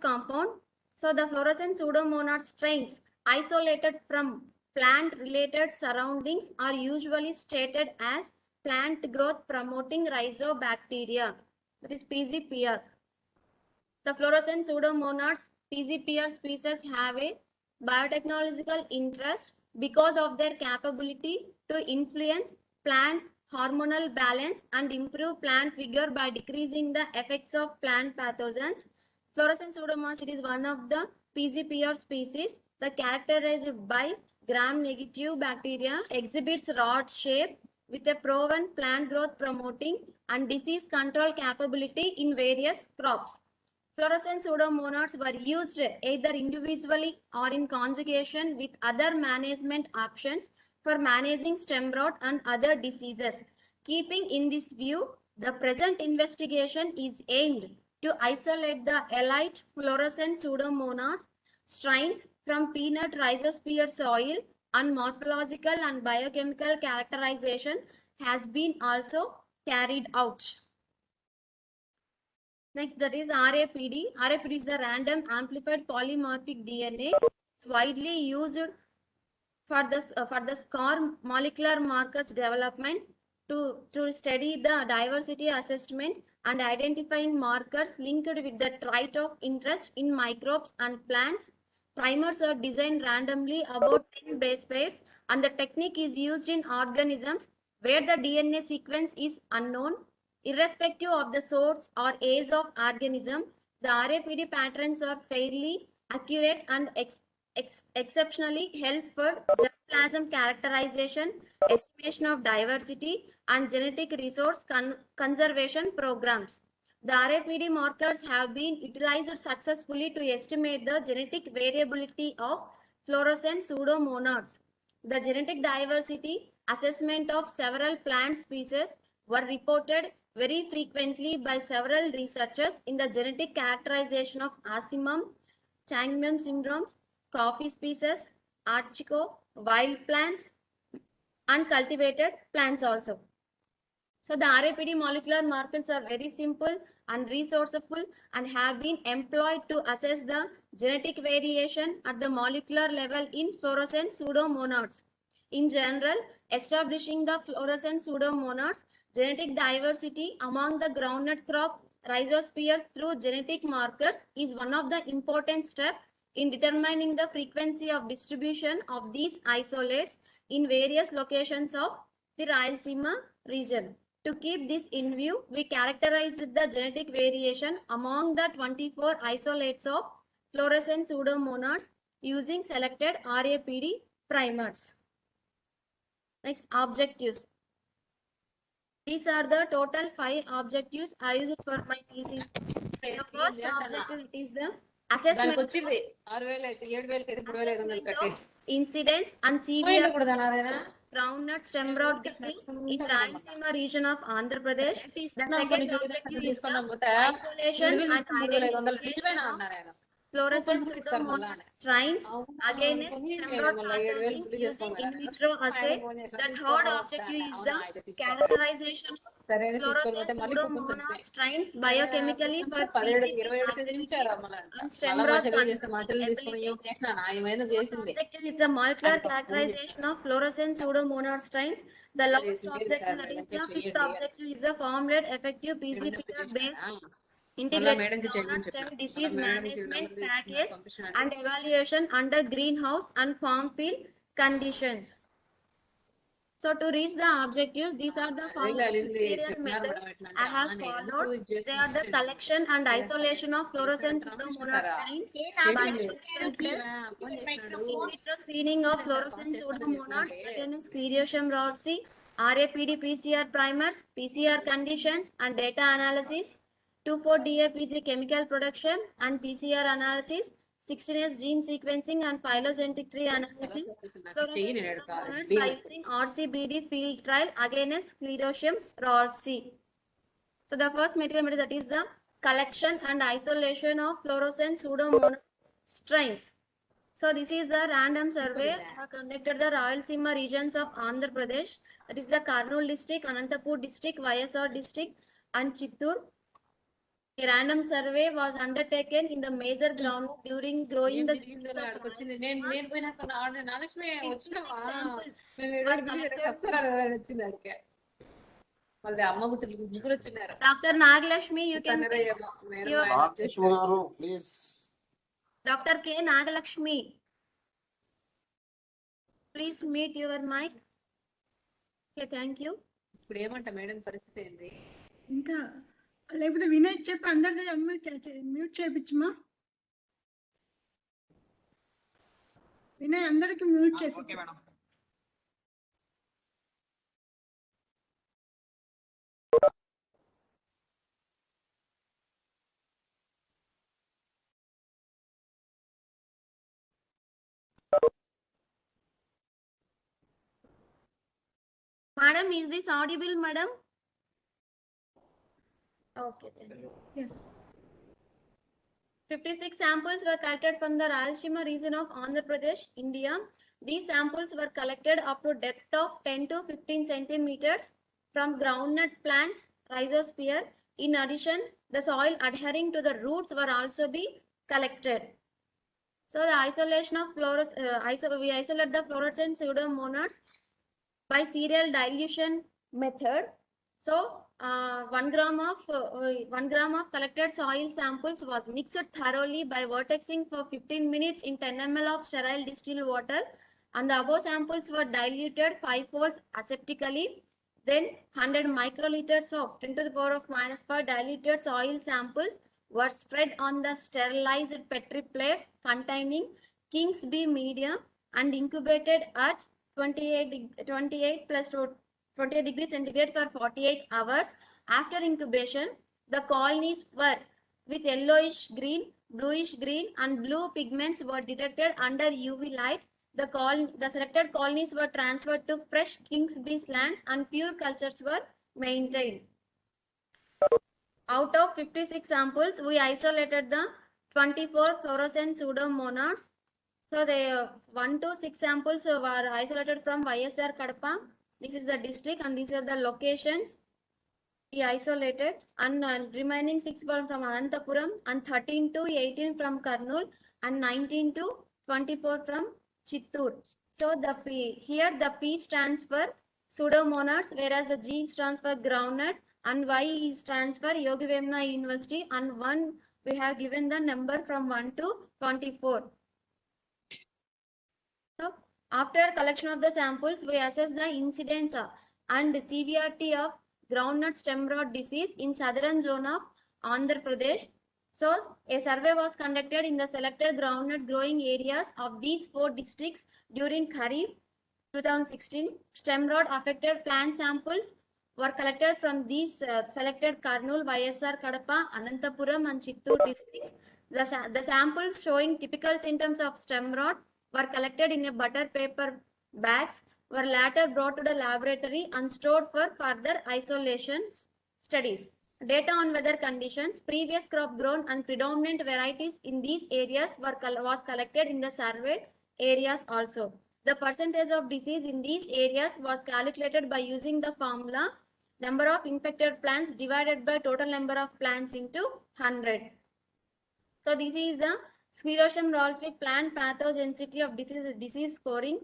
compound. So the fluorescent Pseudomonas strains isolated from plant-related surroundings are usually stated as plant growth promoting rhizobacteria, that is PGPR. The fluorescent Pseudomonas PGPR species have a biotechnological interest because of their capability to influence plant hormonal balance and improve plant vigor by decreasing the effects of plant pathogens. Fluorescent Pseudomonas, it is one of the PGPR species. The characterized by gram-negative bacteria, exhibits rod shape with a proven plant growth promoting and disease control capability in various crops. Fluorescent Pseudomonas were used either individually or in conjugation with other management options for managing stem rot and other diseases. Keeping in this view, the present investigation is aimed to isolate the elite fluorescent Pseudomonas strains from peanut rhizosphere soil, and morphological and biochemical characterization has been also carried out. Next, that is RAPD. RAPD is the random amplified polymorphic DNA. It's widely used for the SCOR molecular markers development to study the diversity assessment and identifying markers linked with the trait of interest in microbes and plants. Primers are designed randomly about 10 base pairs, and the technique is used in organisms where the DNA sequence is unknown. Irrespective of the source or age of organism, the RAPD patterns are fairly accurate and exceptionally helpful for germplasm characterization, estimation of diversity, and genetic resource conservation programs. The RAPD markers have been utilized successfully to estimate the genetic variability of fluorescent pseudomonads. The genetic diversity assessment of several plant species were reported very frequently by several researchers in the genetic characterization of Asimum, Changmem syndromes, coffee species, artichoke, wild plants, and cultivated plants also. So the RAPD molecular markers are very simple and resourceful and have been employed to assess the genetic variation at the molecular level in fluorescent pseudomonads. In general, establishing the fluorescent pseudomonads genetic diversity among the groundnut crop rhizospheres through genetic markers is one of the important steps in determining the frequency of distribution of these isolates in various locations of the Rayalaseema region. To keep this in view, we characterized the genetic variation among the 24 isolates of fluorescent pseudomonads using selected RAPD primers. Next, objectives. These are the total 5 objectives I used for my thesis. The first objective is the assessment of incidence and severity groundnut stem rot disease in Rayalaseema region of Andhra Pradesh. The second objective is the isolation and identification of fluorescent pseudomonas strains against stem rot pathogen using in vitro assay. The third objective is the characterization of fluorescent pseudomonas strains biochemically for PCP activities and stem rot abilities. Objective is the molecular characterization of fluorescent pseudomonad strains. The last objective, that is the fifth objective, is the formulate effective PCPR based integrated groundnut stem disease management package and evaluation under greenhouse and farm field conditions. So to reach the objectives, these are the following criteria methods I have followed. They are the collection and isolation of fluorescent pseudomonas strains, in vitro screening of fluorescent pseudomonas against Sclerotium rhodesi, RAPD PCR primers, PCR conditions and data analysis, 2,4-DAPG chemical production and PCR analysis, 16S gene sequencing and phylogenetic tree analysis, fluorescent pseudomonas by using RCBD field trial against Sclerotium rhodesi. So the first material method, that is the collection and isolation of fluorescent pseudomonas strains. So this is the random survey I have conducted the Rayalaseema regions of Andhra Pradesh, that is the Kurnool district, Anantapur district, YSR district and Chittoor. A random survey was undertaken in the major ground during growing the districts of Rayalaseema. 56 samples were collected. Dr. Nagalakshmi, you can please. Dr. K. Nagalakshmi, please mute your mic. Okay, thank you. ఇంకా లేకపోతే వినయ్ చెప్పి అందరిది mute చేయించమా. Vinay అందరికి mute చేసి. Madam, is this audible, madam? Okay, thank you. Yes. 56 samples were collected from the Rayalaseema region of Andhra Pradesh, India. These samples were collected up to depth of 10 to 15 centimeters from groundnut plants, rhizosphere. In addition, the soil adhering to the roots were also be collected. So the isolation of we isolate the fluorescent pseudomonads by serial dilution method. So 1 gram of collected soil samples was mixed thoroughly by vortexing for 15 minutes in 10 ml of sterile distilled water, and the above samples were diluted 5 folds aseptically. Then 100 microliters of 10 to the power of -5 diluted soil samples were spread on the sterilized Petri plates containing King's B medium and incubated at 28 plus 28 degrees centigrade for 48 hours. After incubation, the colonies were with yellowish green, bluish green, and blue pigments were detected under UV light. The selected colonies were transferred to fresh King's Bees lands and pure cultures were maintained. Out of 56 samples, we isolated the 24 fluorescent pseudomonads. So the 1 to 6 samples were isolated from YSR Kadapa. This is the district and these are the locations we isolated, and remaining 6 were from Anantapuram and 13 to 18 from Kurnool and 19 to 24 from Chittoor. So here the P stands for pseudomonads, whereas the G stands for groundnut, and Y stands for Yogi Vemna University, and 1 we have given the number from 1 to 24. So after collection of the samples, we assess the incidence and severity of groundnut stem rot disease in southern zone of Andhra Pradesh. So a survey was conducted in the selected groundnut growing areas of these 4 districts during Kharif 2016. Stem rot affected plant samples were collected from these selected Kurnool, YSR Kadapa, Anantapuram and Chittoor districts. The samples showing typical symptoms of stem rot were collected in a butter paper bags, were later brought to the laboratory and stored for further isolation studies. Data on weather conditions, previous crop grown and predominant varieties in these areas was collected in the surveyed areas also. The percentage of disease in these areas was calculated by using the formula number of infected plants divided by total number of plants into 100. So this is the Sclerotium rolfi plant pathogenicity of disease scoring,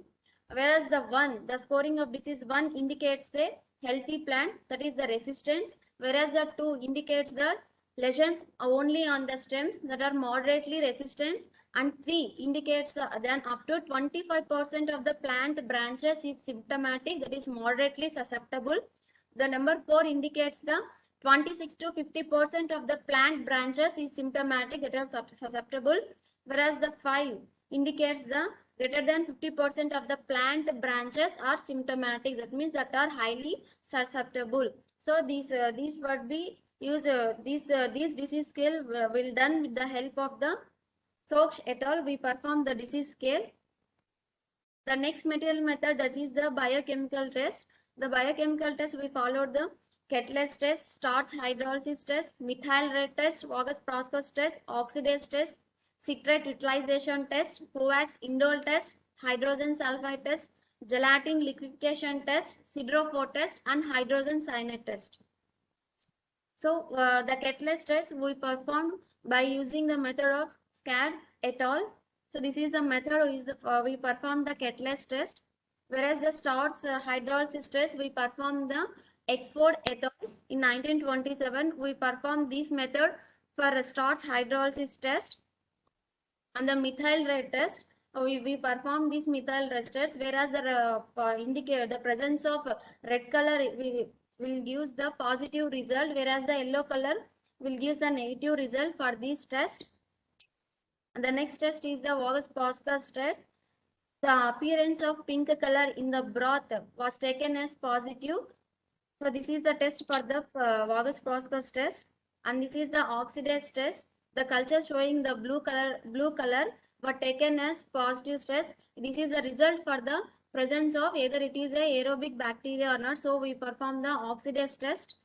whereas the scoring of disease 1 indicates the healthy plant, that is the resistance, whereas the 2 indicates the lesions only on the stems that are moderately resistant, and 3 indicates then up to 25% of the plant branches is symptomatic, that is moderately susceptible. The number 4 indicates the 26 to 50% of the plant branches is symptomatic, that are susceptible, whereas the 5 indicates the greater than 50% of the plant branches are symptomatic, that means that are highly susceptible. So these would be used, this disease scale will done with the help of the Soksh et al. We perform the disease scale. The next material method, that is the biochemical test. The biochemical test, we followed the Ketless test, starch hydrolysis test, methyl red test, Voges-Proskauer test, oxidase test, citrate utilization test, Kovacs indole test, hydrogen sulfide test, gelatin liquefaction test, Sidrophore test, and hydrogen cyanide test. So the Ketless test we performed by using the method of SCAD et al. So this is the method we perform the Ketless test, whereas the starch hydrolysis test we perform the Eckford et al. In 1927. We performed this method for starch hydrolysis test, and the methyl red test. We perform this methyl red test, whereas the indicate the presence of red color will give the positive result, whereas the yellow color will give the negative result for this test. And the next test is the Voges-Proskauer test. The appearance of pink color in the broth was taken as positive. So this is the test for the Voges-Proskauer test, and this is the oxidase test. The culture showing the blue color were taken as positive test. This is the result for the presence of either it is a aerobic bacteria or not. So we perform the oxidase test.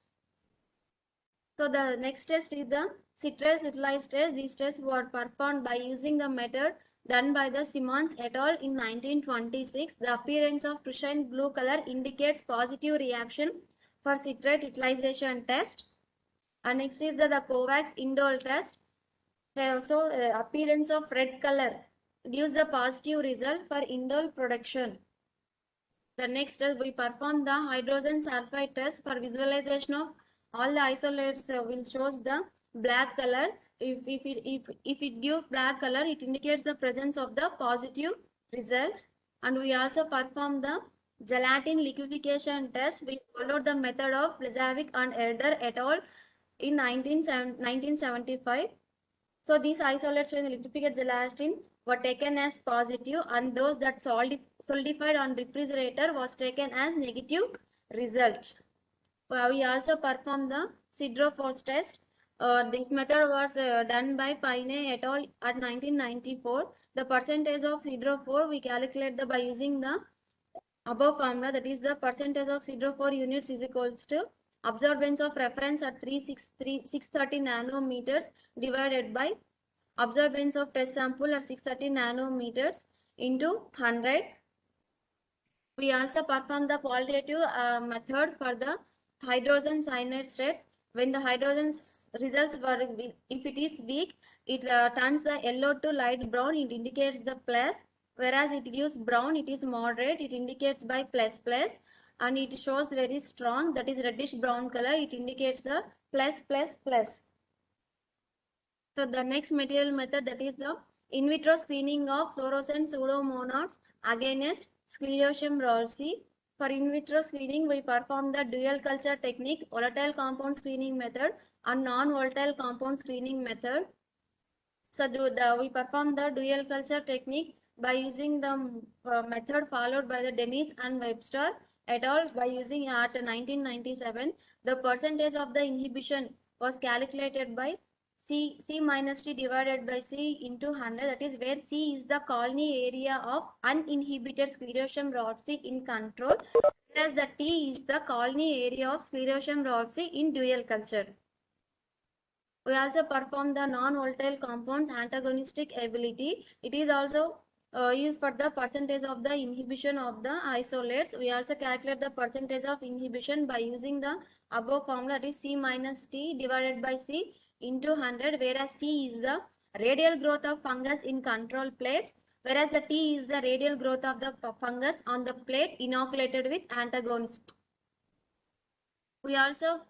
So the next test is the citrate utilized test. These tests were performed by using the method done by the Simmons et al. In 1926. The appearance of Prussian blue color indicates positive reaction for citrate utilization test. And next is the Kovacs indole test. So appearance of red color gives the positive result for indole production. The next test we perform the hydrogen sulfide test for visualization of all the isolates will shows the black color. If it gives black color, it indicates the presence of the positive result. And we also perform the gelatin liquefaction test, we followed the method of Plesavic and Erder et al. In 1975. So these isolates when the liquefied gelatin were taken as positive, and those that solidified on refrigerator was taken as negative result. We also performed the Sidrophos test. This method was done by Paine et al. At 1994. The percentage of Sidrophos we calculate by using the above formula, that is the percentage of Sidrophos units is equals to absorbance of reference at 630 nanometers divided by absorbance of test sample at 630 nanometers into 100. We also perform the qualitative method for the hydrogen cyanide states. When the hydrogen results were, if it is weak, it turns the yellow to light brown, it indicates the plus, whereas it gives brown, it is moderate, it indicates by plus plus, and it shows very strong, that is reddish brown color, it indicates the plus plus plus. So the next material method, that is the in vitro screening of fluorescent pseudomonads against Sclerotium ralsii. For in vitro screening, we perform the dual culture technique, volatile compound screening method and non-volatile compound screening method. So we perform the dual culture technique by using the method followed by the Dennis and Webster et al. By using at 1997. The percentage of the inhibition was calculated by C minus T divided by C into 100. That is where C is the colony area of uninhibited Sclerotium ralsii in control, whereas the T is the colony area of Sclerotium ralsii in dual culture. We also perform the non-volatile compounds antagonistic ability. It is also used for the percentage of the inhibition of the isolates. We also calculate the percentage of inhibition by using the above formula, that is C minus T divided by C into 100, whereas C is the radial growth of fungus in control plates, whereas the T is the radial growth of the fungus on the plate inoculated with antagonist. We also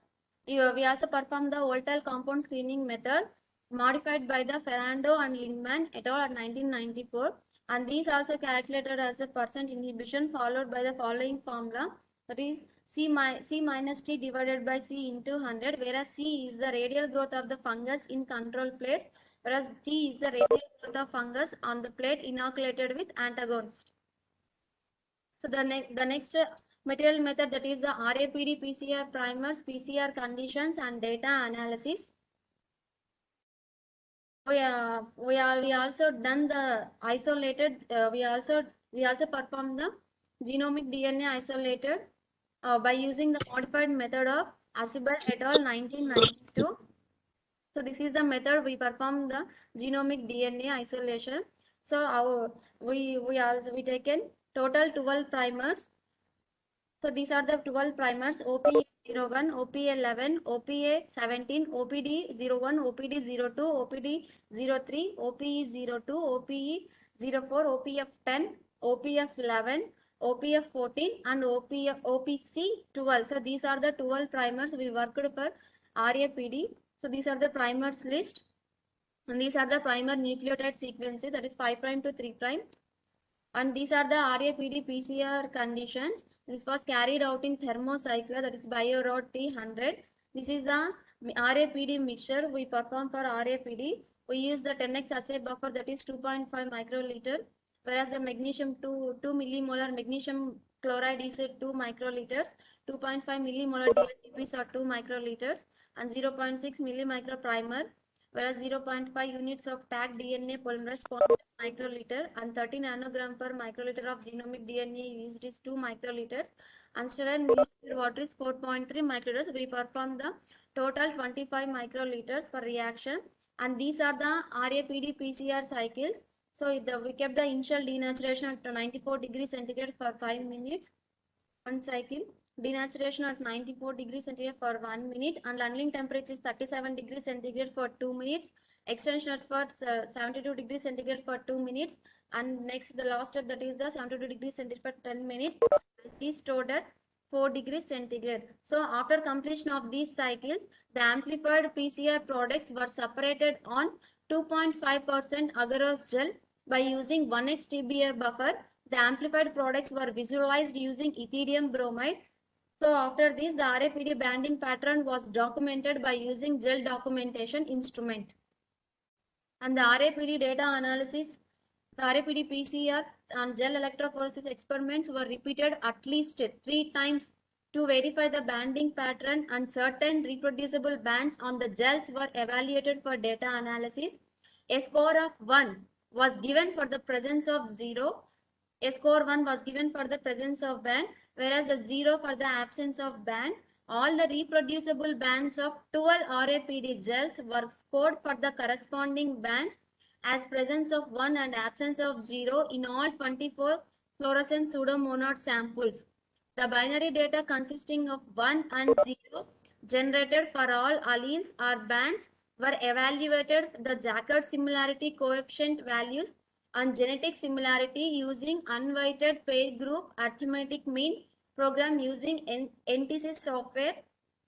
perform the volatile compound screening method modified by the Ferrando and Lindman et al. At 1994, and these also calculated as the percent inhibition followed by the following formula, that is C minus T divided by C into 100, whereas C is the radial growth of the fungus in control plates, whereas T is the radial growth of fungus on the plate inoculated with antagonist. So the next material method, that is the RAPD PCR primers, PCR conditions and data analysis. We also done the isolated. We also perform the genomic DNA isolated by using the modified method of Asibel et al. 1992. So this is the method we perform the genomic DNA isolation. So we taken total 12 primers. So these are the 12 primers: OPA01, OPA11, OPA17, OPD01, OPD02, OPD03, OPE02, OPE04, OPF10, OPF11, OPF14 and OPC12. So these are the 12 primers we worked for RAPD. So these are the primers list, and these are the primer nucleotide sequences, that is 5' to 3'. And these are the RAPD PCR conditions. This was carried out in thermocycler, that is BioRod T100. This is the RAPD mixture we perform for RAPD. We use the 10x assay buffer, that is 2.5 microliter, whereas the magnesium 2 millimolar magnesium chloride is 2 microliters, 2.5 millimolar DLTPs are 2 microliters, and 0.6 millimicro primer, whereas 0.5 units of tag DNA polymerase microliter and 30 nanogram per microliter of genomic DNA used is 2 microliters, and sterile water is 4.3 microliters. We perform the total 25 microliters per reaction, and these are the RAPD PCR cycles. So we kept the initial denaturation at 94 degrees centigrade for 5 minutes, one cycle. Denaturation at 94 degrees centigrade for 1 minute, and annealing temperature is 37 degrees centigrade for 2 minutes. Extension at for 72 degrees centigrade for 2 minutes, and next the last step, that is the 72 degrees centigrade for 10 minutes. It is stored at 4 degrees centigrade. So after completion of these cycles, the amplified PCR products were separated on 2.5% agarose gel by using 1x TBA buffer The amplified products were visualized using ethidium bromide. So after this, the RAPD banding pattern was documented by using gel documentation instrument. And the RAPD data analysis, the RAPD PCR and gel electrophoresis experiments were repeated at least 3 times to verify the banding pattern, and certain reproducible bands on the gels were evaluated for data analysis. A score of 1 was given for the presence of 0. A score 1 was given for the presence of band, whereas the 0 for the absence of band. All the reproducible bands of 12 RAPD gels were scored for the corresponding bands as presence of 1 and absence of 0 in all 24 fluorescent pseudomonad samples. The binary data consisting of 1 and 0 generated for all alleles or bands were evaluated the Jaccard similarity coefficient values and genetic similarity using unweighted pair group arithmetic mean program using NTSys software.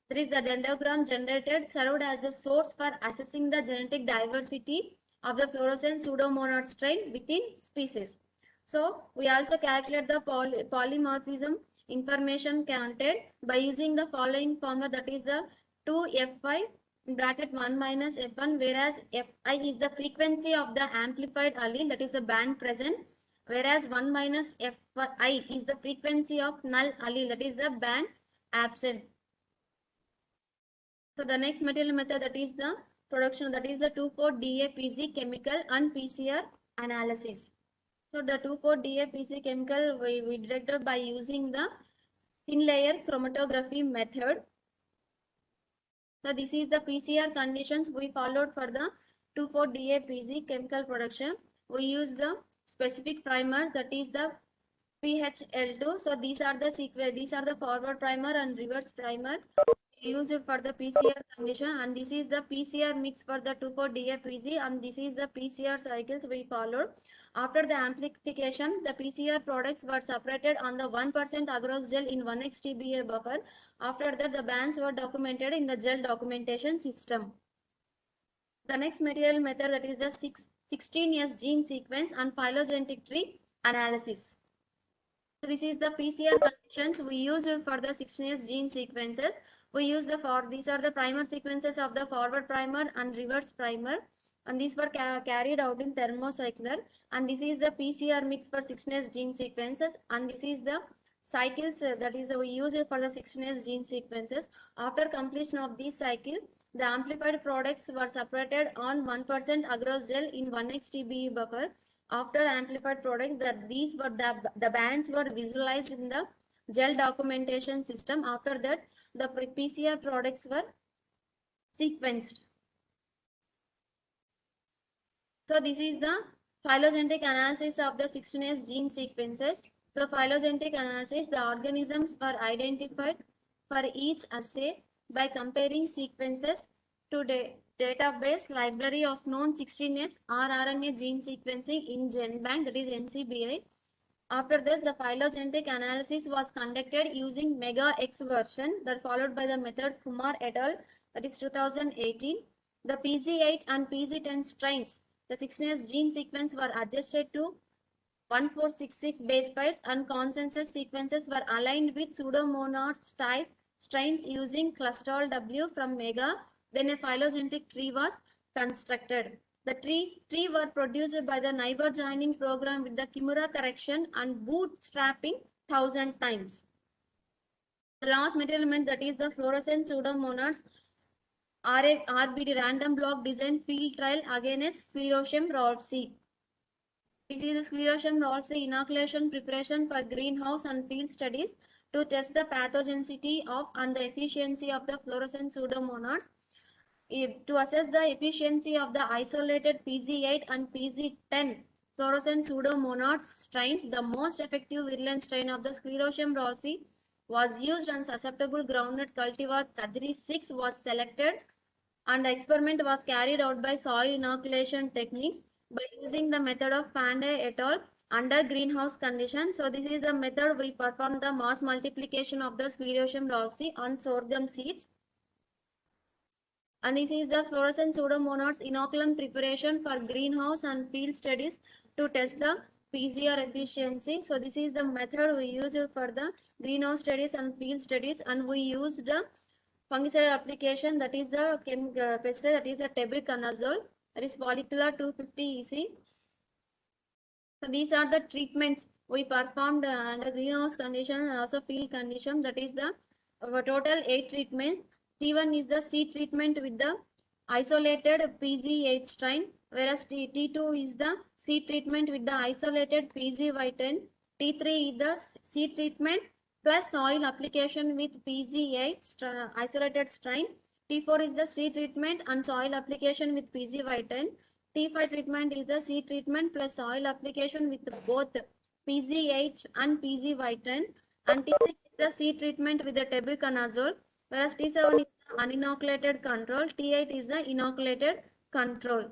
There is the dendrogram generated served as the source for assessing the genetic diversity of the fluorescent pseudomonad strain within species. So we also calculate the polymorphism information content by using the following formula, that is the 2Fi in bracket 1 minus F1, whereas Fi is the frequency of the amplified allele, that is the band present, whereas 1 minus Fi is the frequency of null allele, that is the band absent. So the next material method, that is the production, that is the 2,4-DAPZ chemical and PCR analysis. So the 2,4-DAPZ chemical we detected by using the thin layer chromatography method. So this is the PCR conditions we followed for the 2,4-DAPZ chemical production. We use the specific primer, that is the PHL2. So these are the forward primer and reverse primer. We use it for the PCR condition, and this is the PCR mix for the 2,4-DAPZ, and this is the PCR cycles we followed. After the amplification, the PCR products were separated on the 1% agarose gel in 1x TBA buffer. After that, the bands were documented in the gel documentation system. The next material method, that is the 16S gene sequence and phylogenetic tree analysis. So this is the PCR conditions we used for the 16S gene sequences. We use these are the primer sequences of the forward primer and reverse primer, and these were carried out in thermocycler, and this is the PCR mix for 16S gene sequences, and this is the cycles, that is we use it for the 16S gene sequences. After completion of this cycle, the amplified products were separated on 1% agarose gel in 1x TBE buffer. After amplified products, the bands were visualized in the gel documentation system. After that, the PCR products were sequenced. So this is the phylogenetic analysis of the 16S gene sequences. The phylogenetic analysis, the organisms were identified for each assay by comparing sequences to database library of known 16S rRNA gene sequencing in GenBank, that is NCBI. After this, the phylogenetic analysis was conducted using MEGA-X version, that followed by the method Kumar et al., that is 2018. The PZ8 and PZ10 strains, the 16S gene sequence were adjusted to 1466 base pairs, and consensus sequences were aligned with pseudomonads type strains using Clustal W from MEGA. Then a phylogenetic tree was constructed. The tree were produced by the neighbor joining program with the Kimura correction and bootstrapping 1000 times. The last material method, that is the fluorescent pseudomonads RBD random block design field trial against Sclerotium ralphsi. This is the Sclerotium ralphsi inoculation preparation for greenhouse and field studies to test the pathogenicity of and the efficiency of the fluorescent pseudomonads. To assess the efficiency of the isolated PZ8 and PZ10 fluorescent pseudomonads strains, the most effective virulent strain of the Sclerotium ralphsi was used, and susceptible groundnut cultivar Kadri 6 was selected, and the experiment was carried out by soil inoculation techniques by using the method of Pandey et al. Under greenhouse conditions. So this is the method we performed the mass multiplication of the Sclerotium ralphsi on sorghum seeds. And this is the fluorescent pseudomonads inoculum preparation for greenhouse and field studies to test the PCR efficiency. So this is the method we used for the greenhouse studies and field studies, and we used the fungicide application, that is the pesticide, that is the tebuconazole, that is follicular 250 EC. So these are the treatments we performed under greenhouse conditions and also field conditions. That is the total 8 treatments. T1 is the seed treatment with the isolated PZ8 strain, whereas T2 is the seed treatment with the isolated PZY10. T3 is the seed treatment plus soil application with PZ8 isolated strain. T4 is the seed treatment and soil application with PZY10. T5 treatment is the seed treatment plus soil application with both PZH and PZY10. And T6 is the seed treatment with the tebuconazole, whereas T7 is the uninoculated control. T8 is the inoculated control.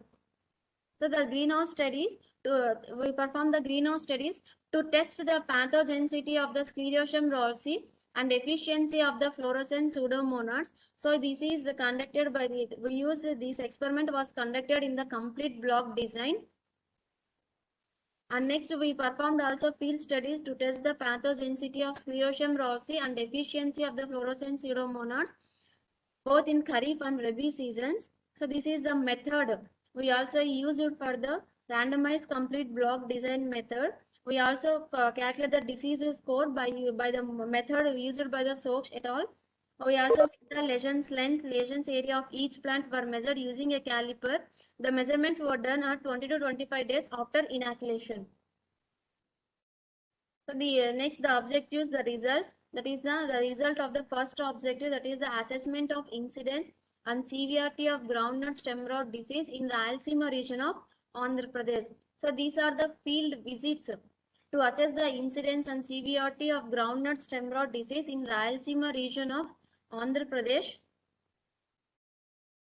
So the greenhouse studies, we perform the greenhouse studies to test the pathogenicity of the Sclerotium ralsei and efficiency of the fluorescent pseudomonas. So this is conducted by this experiment was conducted in the complete block design. And next we performed also field studies to test the pathogenicity of Sclerotium ralsei and efficiency of the fluorescent pseudomonas both in Kharif and Rabi seasons. So this is the method we also used for the randomized complete block design method. We also calculate the disease score by the method used by the Soch et al. We also see the lesions length, lesions area of each plant were measured using a caliper. The measurements were done at 20 to 25 days after inoculation. So the next, the objectives, the results. That is the result of the first objective, that is the assessment of incidence and severity of groundnut stem rot disease in Rayalaseema region of Andhra Pradesh. So these are the field visits to assess the incidence and severity of groundnut stem rot disease in Rayalaseema region of Andhra Pradesh.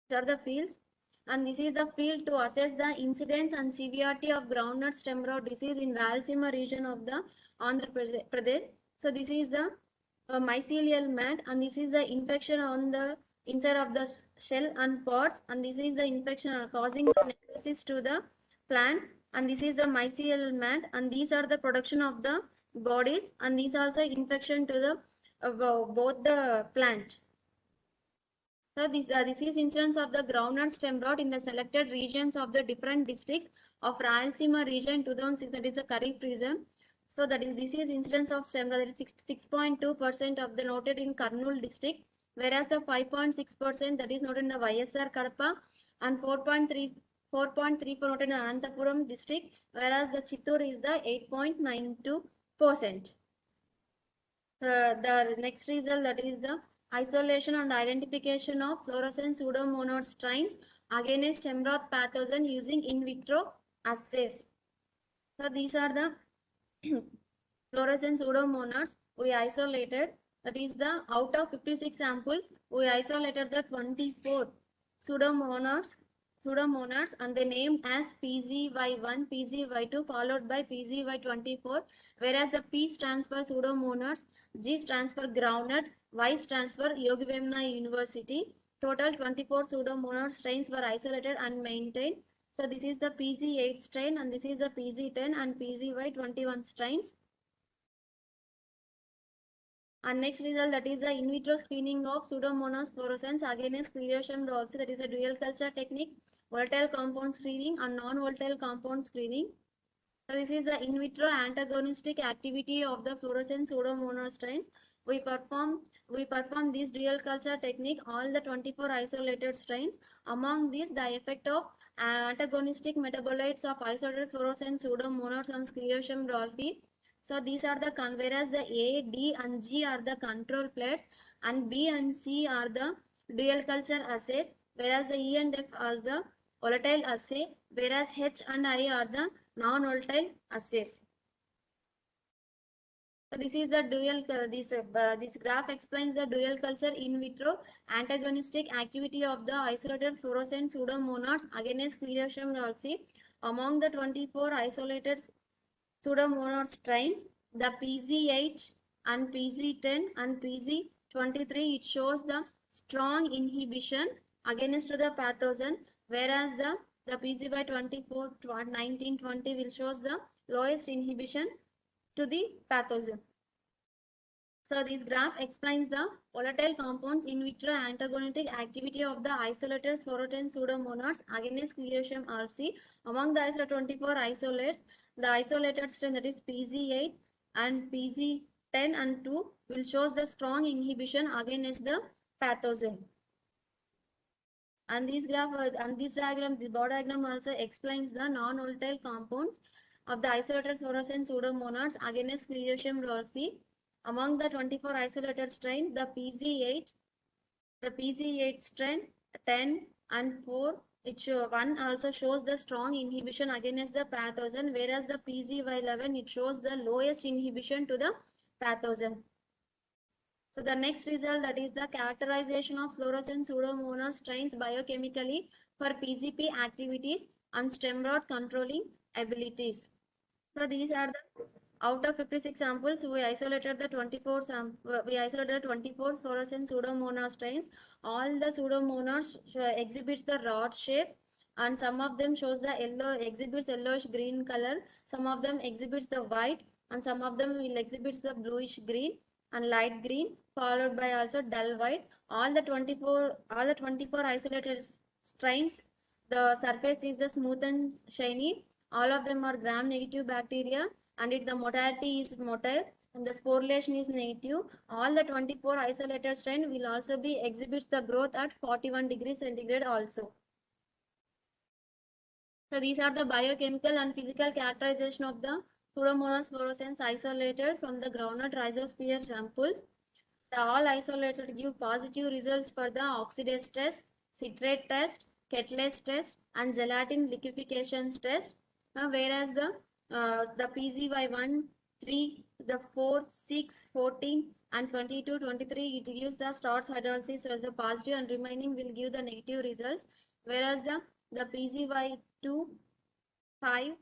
These are the fields, and this is the field to assess the incidence and severity of groundnut stem rot disease in Rayalaseema region of the Andhra Pradesh. So this is the mycelial mat, and this is the infection on the inside of the shell and pods, and this is the infection causing the necrosis to the plant, and this is the mycelial mat, and these are the production of the bodies, and these also infection to the both the plant. So this is incidence of the groundnut stem rot in the selected regions of the different districts of Rayalaseema region 2006, that is the Kharif region. So that is, this is incidence of stem rot, that is 6.2% of the noted in Kurnool district, whereas the 5.6% that is noted in the YSR Kadapa, and 4.34 noted in Anantapuram district, whereas the Chittoor is the 8.92%. The next result, that is the isolation and identification of fluorescent pseudomonas strains against stem rot pathogen using in vitro assays. So these are the fluorescent pseudomonas we isolated. That is the out of 56 samples, we isolated the 24 pseudomonas and they named as PZY1, PZY2 followed by PZY24, whereas the P stands for pseudomonas, G stands for groundnut, Y stands for Yogavamena University. Total 24 pseudomonas strains were isolated and maintained. So this is the PZ8 strain, and this is the PZ10 and PZY21 strains. And next result, that is the in vitro screening of Pseudomonas fluorescens against Sclerotium ralsei, that is a dual culture technique, volatile compound screening and non-volatile compound screening. So this is the in vitro antagonistic activity of the fluorescent Pseudomonas strains. We perform this dual culture technique all the 24 isolated strains. Among these, the effect of antagonistic metabolites of isolated fluorescent Pseudomonas on Sclerotium ralsei. So these are the whereas the A, D and G are the control plates, and B and C are the dual culture assays, whereas the E and F are the volatile assay, whereas H and I are the non-volatile assays. So this is the dual, this graph explains the dual culture in vitro antagonistic activity of the isolated fluorescent Pseudomonas against Sclerotium ralsei. Among the 24 isolated Pseudomonas strains, the PZ8 and PZ10 and PZ23, it shows the strong inhibition against the pathogen, whereas the PZY24, 1920 will shows the lowest inhibition to the pathogen. So this graph explains the volatile compounds in vitro antagonistic activity of the isolated fluoroten pseudomonads against Sclerotium alpsi. Among the 24 isolates, the isolated strain, that is PZ8 and PZ10 and 2, will shows the strong inhibition against the pathogen. And this graph and this diagram, the bar diagram also explains the non-volatile compounds of the isolated fluorescent pseudomonads against Sclerotium alpsi. Among the 24 isolated strain, the PZ8 strain 10 and 4, one also shows the strong inhibition against the pathogen, whereas the PZY11, it shows the lowest inhibition to the pathogen. So the next result, that is the characterization of fluorescent pseudomonas strains biochemically for PGP activities and stem rot controlling abilities. So these are the, out of 56 samples, we isolated the 24 fluorescent pseudomonas strains. All the pseudomonas exhibits the rod shape, and some of them shows the exhibits yellowish green color. Some of them exhibits the white, and some of them will exhibits the bluish green and light green, followed by also dull white. All the 24 isolated strains, the surface is the smooth and shiny. All of them are gram-negative bacteria, and the motility is motile, and the sporulation is negative. All the 24 isolated strain will also be exhibits the growth at 41 degrees centigrade also. So these are the biochemical and physical characterization of the Pseudomonas fluorescens isolated from the groundnut rhizosphere samples. The all isolated give positive results for the oxidase test, citrate test, catalase test, and gelatin liquefaction test. Whereas the PZY1, 3, the 4, 6, 14, and 22, 23, it gives the starch hydrolysis as the positive, and remaining will give the negative results. Whereas the PZY2, 5,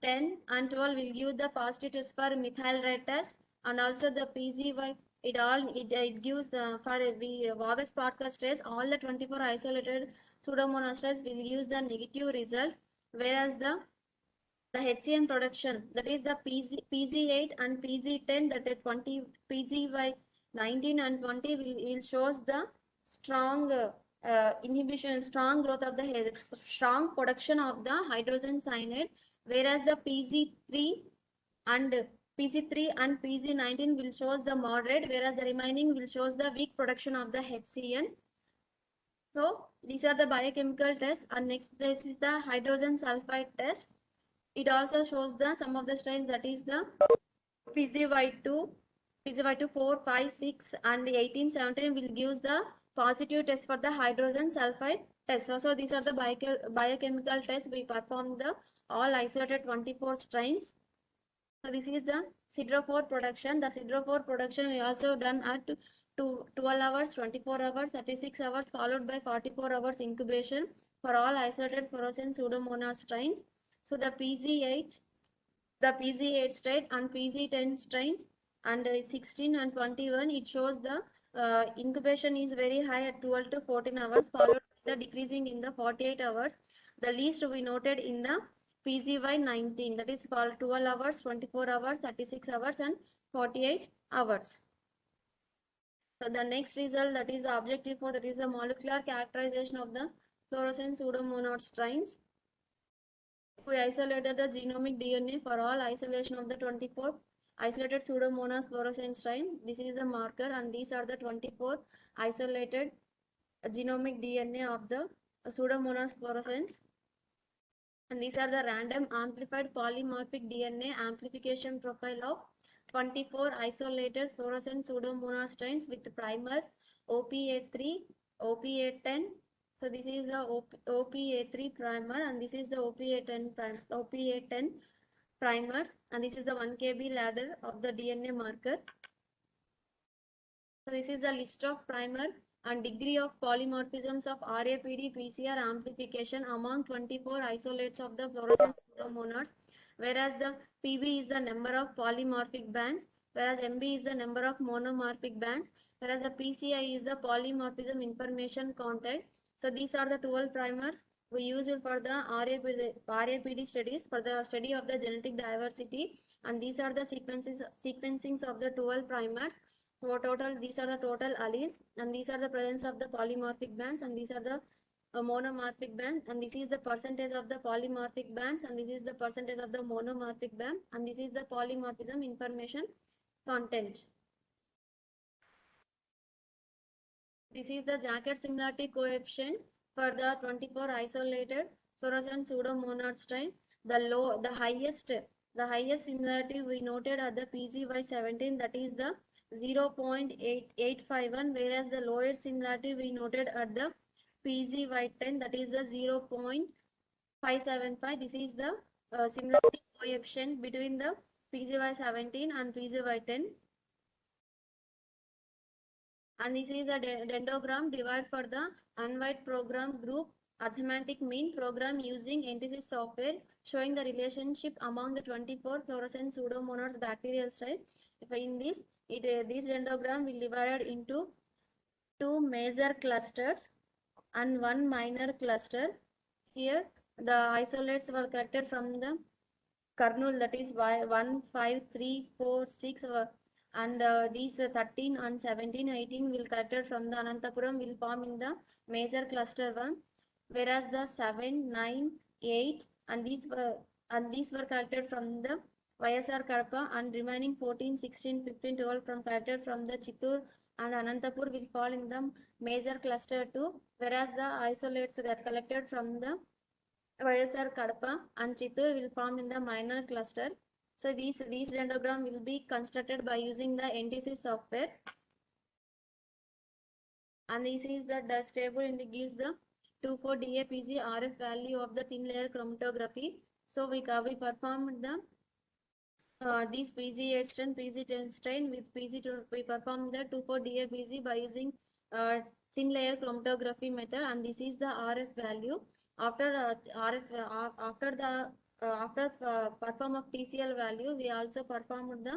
10, and 12 will give the positive test for methyl red test, and also the PZY. It gives the for August podcast test, all the 24 isolated pseudomonas tests will use the negative result, whereas the HCN production, that is the PZ8 and PZ10, that is 20 PZY19 and 20 will shows the strong inhibition, strong growth of the strong production of the hydrogen cyanide, whereas the PZ3 and PZ19 will shows the moderate, whereas the remaining will shows the weak production of the HCN. So these are the biochemical tests, and next this is the hydrogen sulfide test. It also shows the some of the strains, that is the PZY2, 4, 5, 6, and 18, 17 will give the positive test for the hydrogen sulfide test. So these are the biochemical tests we performed the all isolated 24 strains. So this is the siderophore production. The siderophore production we also done at 12 hours, 24 hours, 36 hours, followed by 44 hours incubation for all isolated fluorescent pseudomonas strains. So the PZ8 strain and PZ10 strains and 16 and 21, it shows the incubation is very high at 12 to 14 hours, followed by the decreasing in the 48 hours. The least we noted in the PZY19, that is for 12 hours, 24 hours, 36 hours, and 48 hours. So the next result, that is the objective for, that is the molecular characterization of the fluorescent pseudomonad strains. We isolated the genomic DNA for all isolation of the 24 isolated pseudomonas fluorescent strain. This is the marker, and these are the 24 isolated genomic DNA of the pseudomonas fluorescens. And these are the random amplified polymorphic DNA amplification profile of 24 isolated fluorescent pseudomonas strains with primers OPA3, OPA10. So this is the OPA3 primer, and this is the OPA10 primers, and this is the 1 kb ladder of the DNA marker. So this is the list of primer and degree of polymorphisms of RAPD PCR amplification among 24 isolates of the fluorescent pseudomonads, whereas the PB is the number of polymorphic bands, whereas MB is the number of monomorphic bands, whereas the PCI is the polymorphism information content. So these are the 12 primers we use it for the RAPD studies for the study of the genetic diversity, and these are the sequencings of the 12 primers. For total, these are the total alleles, and these are the presence of the polymorphic bands, and these are the monomorphic band, and this is the percentage of the polymorphic bands, and this is the percentage of the monomorphic band, and this is the polymorphism information content. This is the jacket similarity coefficient for the 24 isolated fluorescent pseudomonad strain. The highest similarity we noted at the PZY17, that is the 0.851, whereas the lowest similarity we noted at the PZY10, that is the 0.575. This is the similarity coefficient between the PZY17 and PZY10. And this is the dendrogram divided for the unwide program group arithmetic mean program using NTC software, showing the relationship among the 24 fluorescent pseudomonads bacterial strain. In this, this dendrogram will divided into 2 major clusters and 1 minor cluster. Here, the isolates were collected from the kernel, that is 1, 5, 3, 4, 6, and these 13 and 17, 18 will collected from the Anantapuram will form in the major cluster 1, whereas the 7, 9, 8 and these were collected from the YSR Kadapa, and remaining 14, 16, 15, 12 from collected from the Chittur and Anantapur will fall in the major cluster 2, whereas the isolates that collected from the YSR Kadapa and Chittur will form in the minor cluster. So these dendrogram will be constructed by using the NTC software. And this is the dust table, and it gives the 2,4-DAPG RF value of the thin layer chromatography. So we performed the these PZ8 strain, PZ10 strain with PZ2. We performed the 2,4-DAPG by using thin layer chromatography method, and this is the RF value. After perform of TCL value, we also performed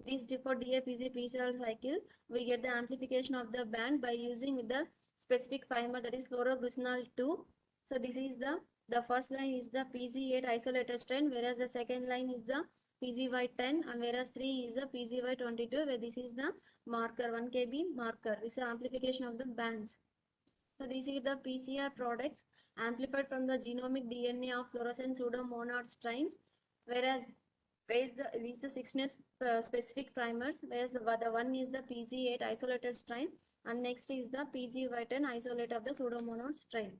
this 4-DAPG PCR cycle. We get the amplification of the band by using the specific primer, that is chloroglucinol 2. So this is the first line is the PZ8 isolated strain, whereas the second line is the PZY10, and whereas 3 is the PZY22, where this is the marker 1 kb marker. This is amplification of the bands. So this is the PCR products amplified from the genomic DNA of fluorescent pseudomonad strains, whereas these the 16 specific primers, whereas the one is the PZ8 isolated strain, and next is the PZY10 isolate of the pseudomonad strain.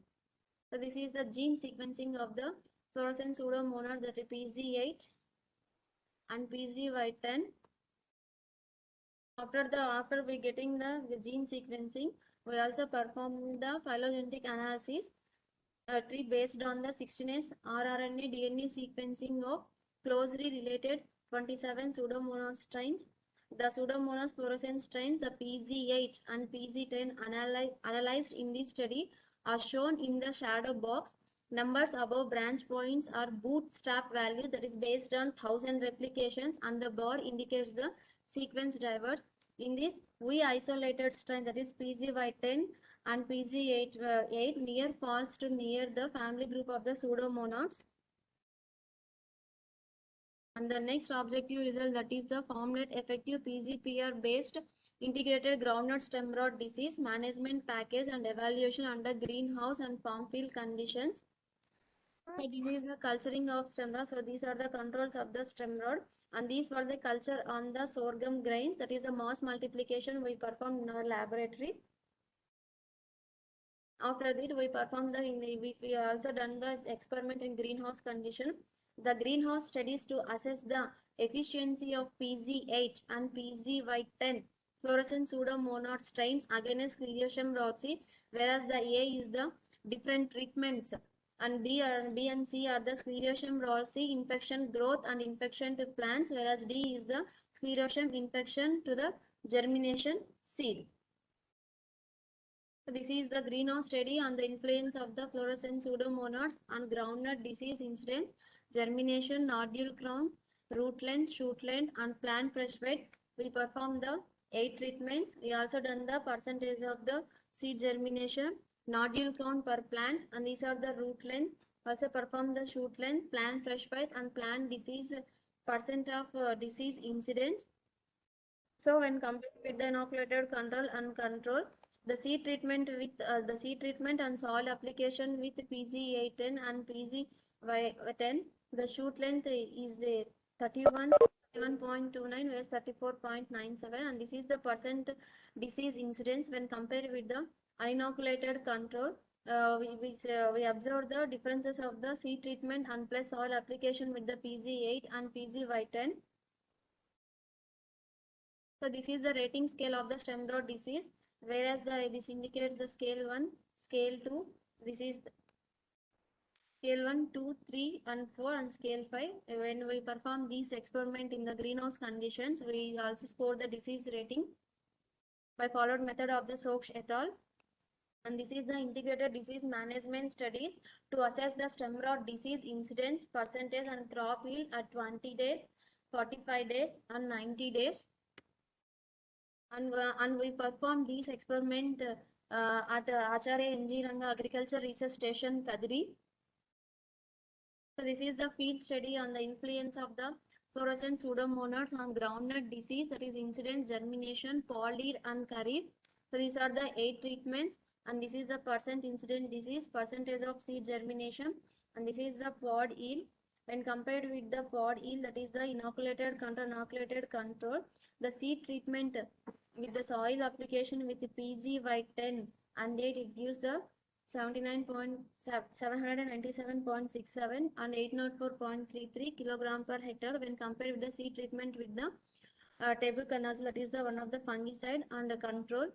So this is the gene sequencing of the fluorescent pseudomonad, that is PZ8 and PZY10. After we getting the gene sequencing, we also perform the phylogenetic analysis tree based on the 16S rRNA DNA sequencing of closely related 27 pseudomonas strains. The pseudomonas fluorescent strains, the PZ8 and PZ10 analyzed in this study are shown in the shadow box. Numbers above branch points are bootstrap values, that is based on 1000 replications, and the bar indicates the sequence drivers. In this, we isolated strain, that is PZY10 and PZ8 near falls to near the family group of the pseudomonads. And the next objective result, that is the formulate effective PZPR based integrated groundnut stem rot disease management package and evaluation under greenhouse and farm field conditions. So this is the culturing of stem rod. So these are the controls of the stem rod, and these were the culture on the sorghum grains, that is the mass multiplication we performed in our laboratory. After that, we performed we also done the experiment in greenhouse condition. The greenhouse studies to assess the efficiency of PZ8 and PZY10 fluorescent pseudomonad strains against Sclerotium rhodesi, whereas the A is the different treatments, and B and C are the Sclerotium rhodesi infection growth and infection to plants, whereas D is the Sclerotium infection to the germination seed. So this is the greenhouse study on the influence of the fluorescent pseudomonads on groundnut disease incidence, germination, nodule crown, root length, shoot length, and plant fresh weight. We performed the 8 treatments. We also done the percentage of the seed germination, nodule count per plant, and these are the root length. Also perform the shoot length, plant fresh bite, and plant disease percent of disease incidence. So when compared with the inoculated control and control, the seed treatment and soil application with PZ810 and PZ10, the shoot length is the 31.29 whereas 34.97, and this is the percent disease incidence when compared with the uninoculated control. We observe the differences of the seed treatment and plus soil application with the PZ8 and PZ10. So this is the rating scale of the stem rot disease, whereas this indicates the scale 1, scale 2. This is scale 1, 2, 3, and 4, and scale 5. When we perform these experiment in the greenhouse conditions, we also score the disease rating by followed method of the Soksh et al. And this is the integrated disease management studies to assess the stem rot disease incidence percentage and crop yield at 20 days, 45 days, and 90 days. And we perform these experiment at Acharya N.G. Ranga Agriculture Research Station, Kadri. So this is the field study on the influence of the fluorescent pseudomonas on groundnut disease, that is incidence, germination, pod yield, and kharif. So these are the 8 treatments, and this is the percent incident disease, percentage of seed germination, and this is the pod yield. When compared with the pod yield, that is the inoculated control, the seed treatment with the soil application with the PZ10 and 8, it gives the 797.67 and 804.33 kilogram per hectare when compared with the seed treatment with the tebuconazole, that is the one of the fungicide and the control.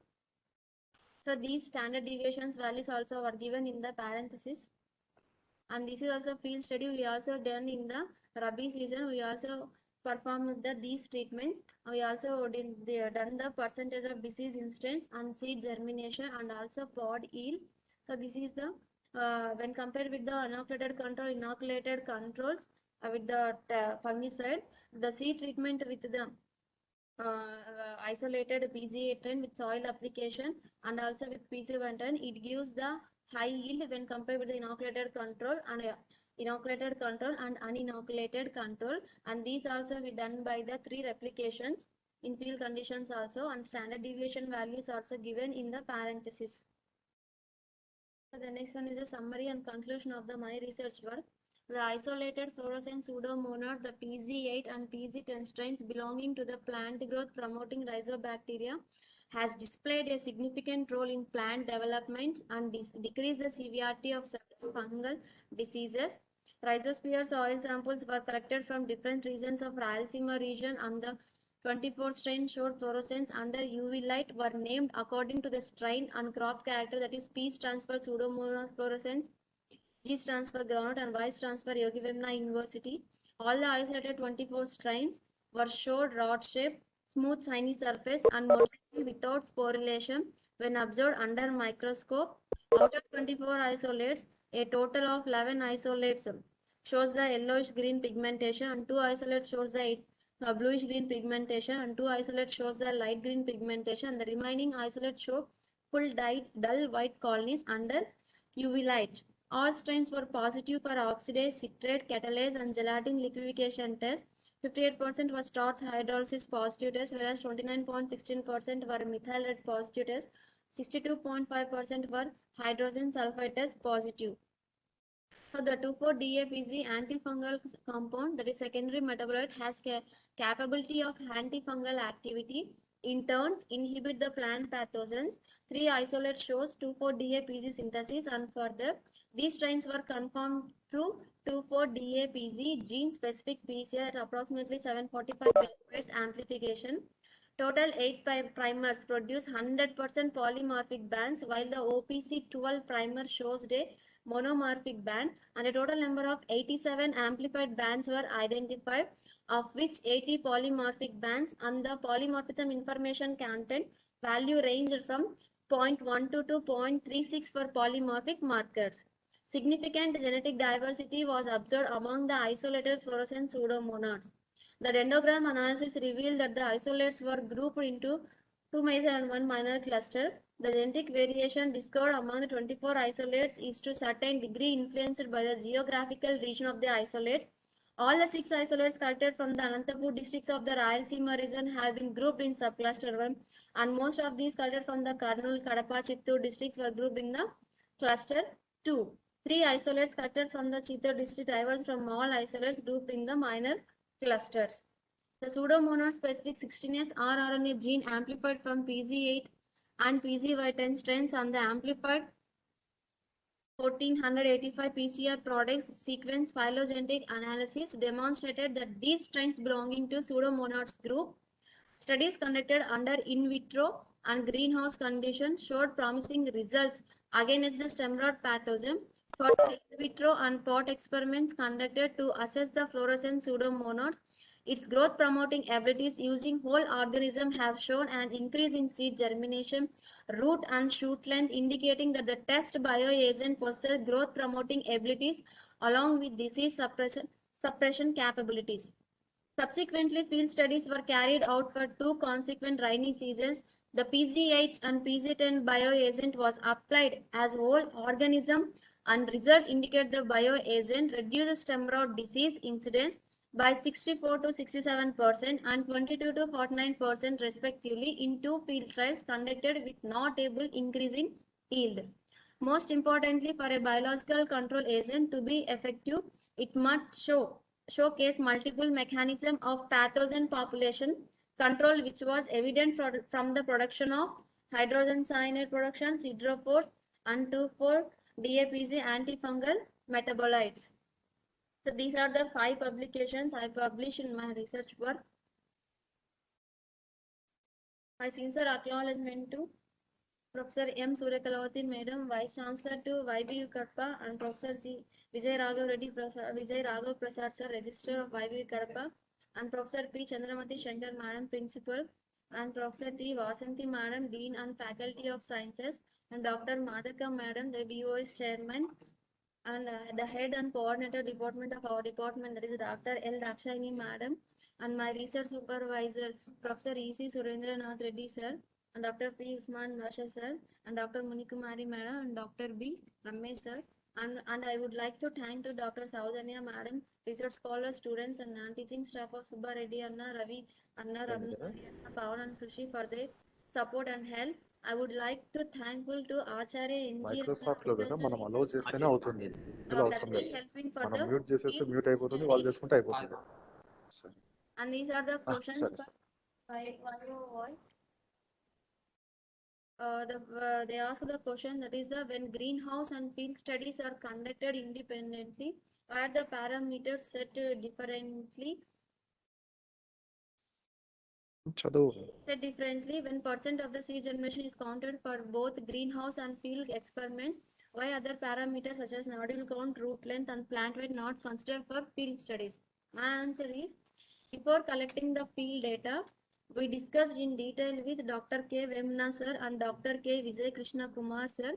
So these standard deviations values also are given in the parenthesis. And this is also field study we also done in the Rabi season. We also performed these treatments. We also done the percentage of disease incidence and seed germination and also pod yield. So this is the when compared with the inoculated controls with the fungicide, the seed treatment with the isolated PZ810 with soil application and also with PZ110, it gives the high yield when compared with the inoculated control and uninoculated control. And these also be done by the 3 replications in field conditions also, and standard deviation values also given in the parenthesis. So the next one is the summary and conclusion of my research work. The isolated fluorescent pseudomonas, the PZ8 and PZ10 strains belonging to the plant growth promoting rhizobacteria has displayed a significant role in plant development and decreased the severity of several fungal diseases. Rhizosphere soil samples were collected from different regions of Rayalaseema region, and the 24 strains showed fluorescence under UV light were named according to the strain and crop character, that is P stands for Pseudomonas fluorescens, G stands for groundnut, and Y stands for Yogivemna inversity. All the isolated 24 strains were showed rod shape, smooth shiny surface, and motility without sporulation when observed under microscope. Out of 24 isolates, a total of 11 isolates shows the yellowish green pigmentation, and 2 isolates shows the bluish green pigmentation, and 2 isolates shows the light green pigmentation. The remaining isolates show full dull white colonies under UV light. All strains were positive for oxidase, citrate, catalase, and gelatin liquefaction test. 58% was starch hydrolysis positive test, whereas 29.16% were methyl red positive test. 62.5% were hydrogen sulfide test positive. So the 2,4-DAPZ antifungal compound, that is secondary metabolite, has capability of antifungal activity. In turn, inhibit the plant pathogens. 3 isolate shows 2,4-DAPZ synthesis, and further, these strains were confirmed through 2,4-DAPZ gene-specific PCR at approximately 745 base pairs amplification. Total 8 primers produce 100% polymorphic bands, while the OPC12 primer shows a monomorphic band, and a total number of 87 amplified bands were identified, of which 80 polymorphic bands, and the polymorphism information content value ranged from 0.12 to 0.36 for polymorphic markers. Significant genetic diversity was observed among the isolated fluorescent pseudomonas. The dendrogram analysis revealed that the isolates were grouped into 2 major and 1 minor cluster. The genetic variation discovered among the 24 isolates is to certain degree influenced by the geographical region of the isolates. All the 6 isolates collected from the Anantapur districts of the Rayalaseema region have been grouped in subcluster 1, and most of these collected from the Kurnool, Kadapa, Chittoor districts were grouped in the cluster 2. 3 isolates collected from the Chittoor district diverged from all isolates grouped in the minor clusters. The Pseudomonas specific 16S rRNA gene amplified from PZ8 and PZY10 strains and the amplified 1485 PCR products sequence phylogenetic analysis demonstrated that these strains belonging to Pseudomonas group. Studies conducted under in vitro and greenhouse conditions showed promising results against the stem rot pathogen. Further in vitro and pot experiments conducted to assess the fluorescent Pseudomonas, its growth promoting abilities using whole organism have shown an increase in seed germination, root and shoot length, indicating that the test bioagent possesses growth promoting abilities along with disease suppression capabilities. Subsequently, field studies were carried out for 2 consequent rainy seasons. The PZ8 and PZ10 bioagent was applied as whole organism, and result indicate the bioagent reduced stem rot disease incidence by 64 to 67% and 22 to 49% respectively in 2 field trials conducted with notable increase in yield. Most importantly, for a biological control agent to be effective, it must showcase multiple mechanism of pathogen population control, which was evident from the production of hydrogen cyanide production, hydrophores, and 2,4-DAPZ antifungal metabolites. So these are the 5 publications I published in my research work. My sincere acknowledgement to Professor M. Suryakalawati Madam, Vice Chancellor to YBU Kadapa, and Professor C. Vijay Raghav Prasad Sir, Registrar of YBU Kadapa, and Professor P. Chandramati Shankar Madam, Principal, and Professor T. Vasanti Madam, Dean and Faculty of Sciences, and Dr. Madhaka Madam, the BOS Chairman, and the Head and Coordinator Department of our department, that is Dr. L. Dakshayani Madam, and my Research Supervisor, Professor E.C. Surendranath Reddy Sir, and Dr. P. Usman Basha Sir, and Dr. Munikumari Madam, and Dr. B. Ramesh Sir. And I would like to thank to Dr. Saujanya Madam, research scholars, students, and non-teaching staff of Subba Reddy Anna, Ravi Anna, Ramnari Anna, Pawan and Sushi for their support and help. I would like to thankful to Acharya NG Microsoft లో కదా మనం అలో చేస్తేనే అవుతుంది, ఇందులో అవసరం లేదు. helping for మనం the mute చేసేస్తే field మ్యూట్ అయిపోతుంది, వాళ్ళు studies. చేసుకుంటే అయిపోతుంది. సరే And these are the questions సరే for voice. They ask the question, that is the when greenhouse and field studies are conducted independently, where the parameters set differently చదువు Said differently, when percent of the seed germination is counted for both greenhouse and field experiments, why other parameters such as nodule count, root length, and plant weight not considered for field studies? My answer is, before collecting the field data, we discussed in detail with Dr. K. Vemna sir and Dr. K. Vijay Krishna Kumar sir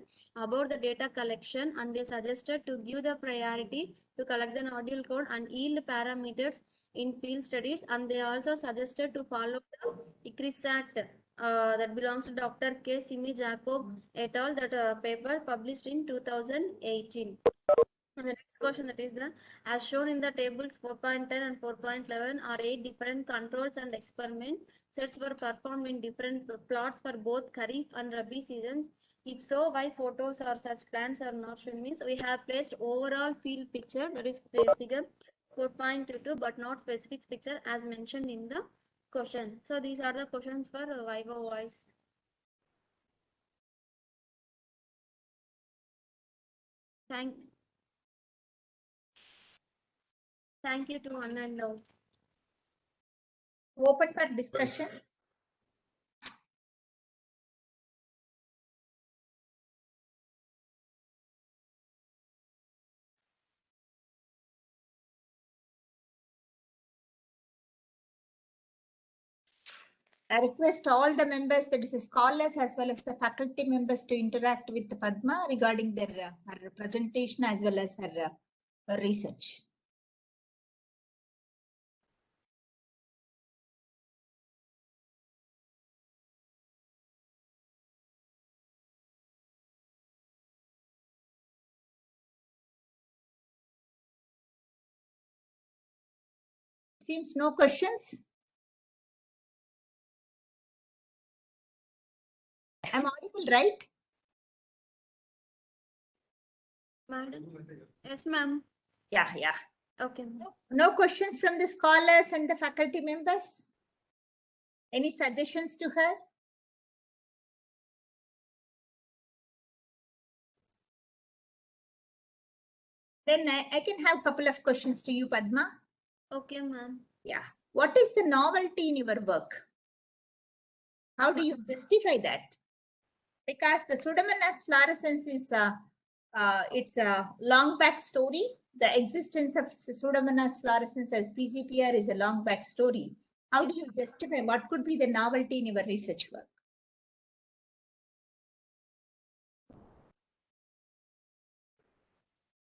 about the data collection, and they suggested to give the priority to collect the nodule count and yield parameters in field studies, and they also suggested to follow the ICRISAT that belongs to Dr. K. Simi Jacob et al. That paper published in 2018. And the next question, that is the as shown in the tables 4.10 and 4.11 are 8 different controls and experiment sets were performed in different plots for both Kharif and Rabi seasons. If so, why photos or such plans are not shown? Means we have placed overall field picture, that is figure 4.22, but not specific picture as mentioned in the question. So these are the questions for Viva Voice. Thank you to one and all. Open for discussion. I request all the members, that is scholars as well as the faculty members, to interact with Padma regarding their her presentation as well as her research. Seems no questions. I'm audible, right? Madam? Yes, ma'am. Yeah. Okay, ma'am. No questions from the scholars and the faculty members? Any suggestions to her? Then I can have a couple of questions to you, Padma. Okay, ma'am. Yeah. What is the novelty in your work? How do you justify that? Because the Pseudomonas fluorescens is it's a long back story. The existence of Pseudomonas fluorescens as PGPR is a long back story. How do you justify what could be the novelty in your research work?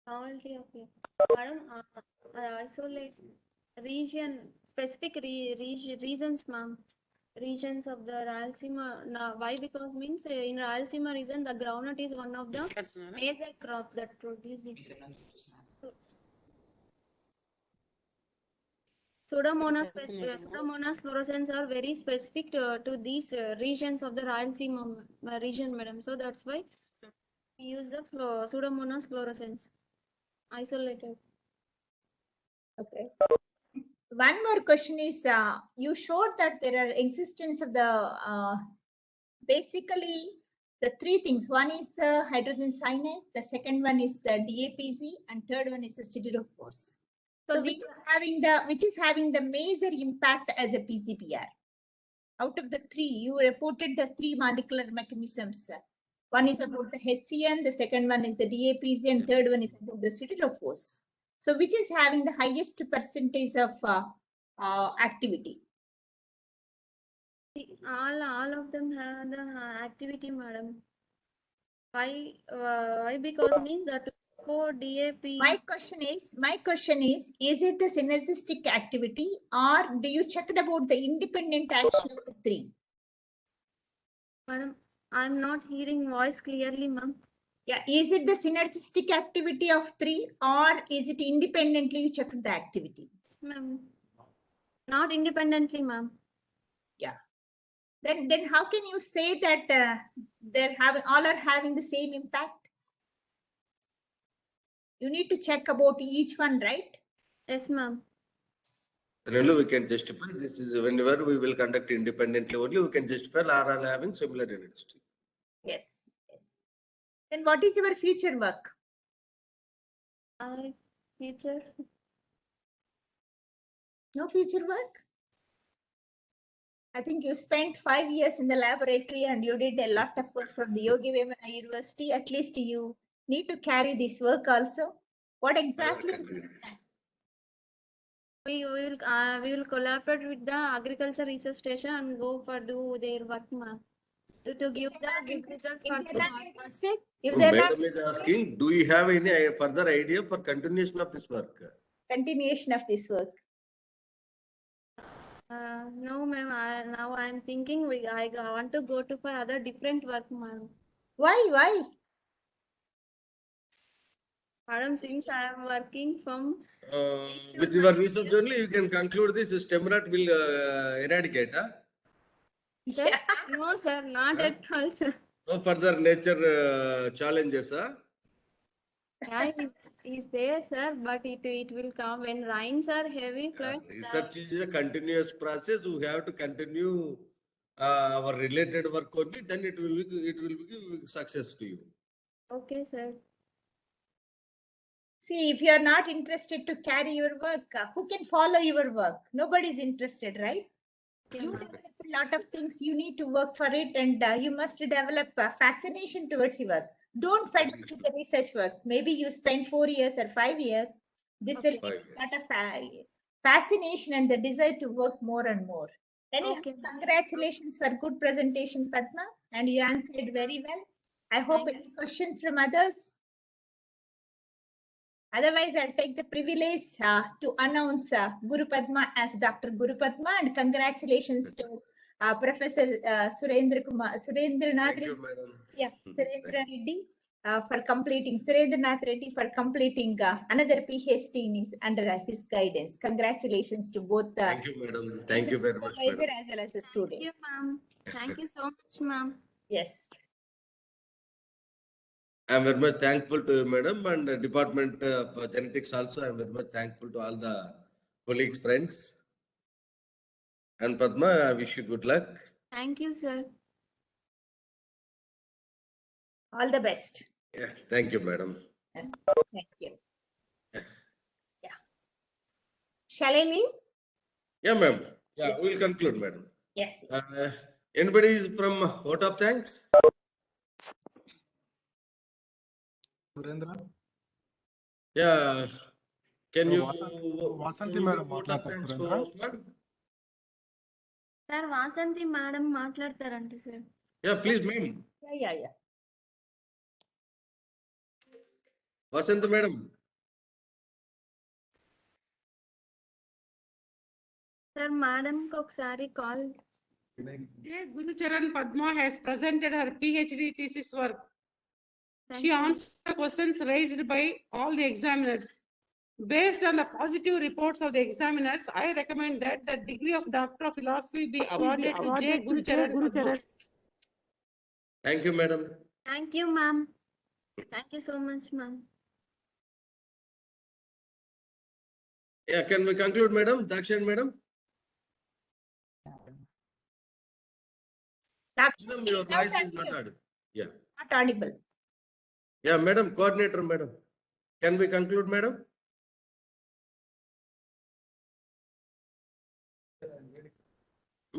Novelty, okay. Madam, isolate region, specific reasons, ma'am. Regions of the Rayalaseema. Now, why? Because means in Rayalaseema region, the groundnut is one of the major crop that produces. Pseudomonas fluorescens are very specific to these regions of the Rayalaseema region, madam. So that's why we use the Pseudomonas fluorescens isolated. Okay. One more question is, you showed that there are existence of the basically the three things. One is the hydrogen cyanide, the second one is the DAPZ, and third one is the siderophores. So which is having the major impact as a PGPR? Out of the three, you reported the three molecular mechanisms. One is about the HCN, the second one is the DAPZ, and third one is about the siderophores. So which is having the highest percentage of activity? All of them have the activity, madam. Why? Because means that for DAP. My question is, is it the synergistic activity, or do you check about the independent action of the three? Madam, I'm not hearing voice clearly, ma'am. Yeah, is it the synergistic activity of three, or is it independently you check the activity? Yes, ma'am. Not independently, ma'am. Yeah. Then how can you say that all are having the same impact? You need to check about each one, right? Yes, ma'am. Then only we can justify. This is whenever we will conduct independently only we can justify are all having similar identity. Yes. Then what is your future work? Future. No future work? I think you spent 5 years in the laboratory and you did a lot of work from the Yogi Vemana University. At least you need to carry this work also. What exactly? We will collaborate with the agriculture research station and go for do their work, ma'am. To give the good result for If they're not interested, Madam is asking, do you have any further idea for continuation of this work? Continuation of this work. No, ma'am. Now I'm thinking I want to go to for other different work, ma'am. Why? Madam, since I am working from with your research only, you can conclude this stem rot will eradicate. Sir? No, sir, not at all, sir. No further nature challenges. Yeah, is there, sir, but it will come when rains are heavy flood. Research is a continuous process. We have to continue our related work only. Then it will be success to you. Okay, sir. See, if you are not interested to carry your work, who can follow your work? Nobody is interested, right? Okay, You ma'am. develop a lot of things. You need to work for it, and you must develop a fascination towards your work. Don't fed up with the research work. Maybe you spend 4 years or 5 years. This will give a lot of fascination and the desire to work more and more. Anyhow, congratulations for good presentation, Padma, and you answered very well. I hope any questions from others? Otherwise, I'll take the privilege to announce Guru Padma as Dr. Guru Padma, and congratulations to Professor Surendranath. Thank you, madam. Yeah, Surendra Reddy. for completing, Surendranath Reddy for completing another PhD under his guidance. Congratulations to both the Thank you, madam. Thank you very much, supervisor madam. as well as the Thank student. you, ma'am. Thank you so much, ma'am. Yes. I'm very much thankful to you, madam, and the Department of Genetics also. I'm very much thankful to all the colleagues, friends. And Padma, I wish you good luck. Thank you, sir. All the best. Yeah, thank you, madam. Thank you. Yeah. Shall I leave? Yeah, ma'am. Yeah, we'll conclude, madam. Yes. Anybody is from vote of thanks? Surendra? Yeah. Can you Vasanti give madam vote of thanks for Surendra? Osman? Sir, Vasanti madam మాట్లాడతారంట sir. Yeah, please, ma'am. Yeah. Vasanti madam. Sir, madam కి ఒకసారి call. J. Gurucharan Padma has presented her PhD thesis work. She answered the questions raised by all the examiners. Based on the positive reports of the examiners, I recommend that the degree of Doctor of Philosophy be awarded to J. Gurucharan Padma. Thank you, madam. Thank you, ma'am. Thank you so much, ma'am. Yeah, can we conclude, madam? Dakshan, madam? Madam, your voice is not audible. Yeah. Not audible. Yeah, madam, coordinator, madam. Can we conclude, madam?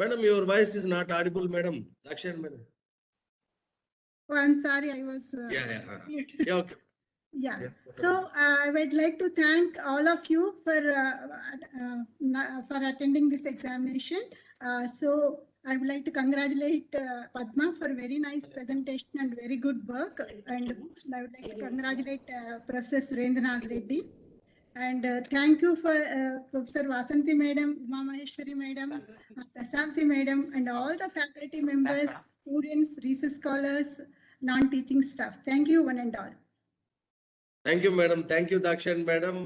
Madam, your voice is not audible, madam. Dakshan, madam. Oh, I'm sorry, I was. Yeah. mute. Yeah, okay. Yeah, so I would like to thank all of you for attending this examination. So I would like to congratulate Padma for very nice presentation and very good work. And I would like to congratulate Professor Surendranath Reddy. And thank you for Professor Vasanti Madam, Uma Maheshwari Madam, Prasanti Madam, and all the faculty members, students, research scholars, non-teaching staff. Thank you one and all. Thank you, madam. Thank you, Dakshan, madam,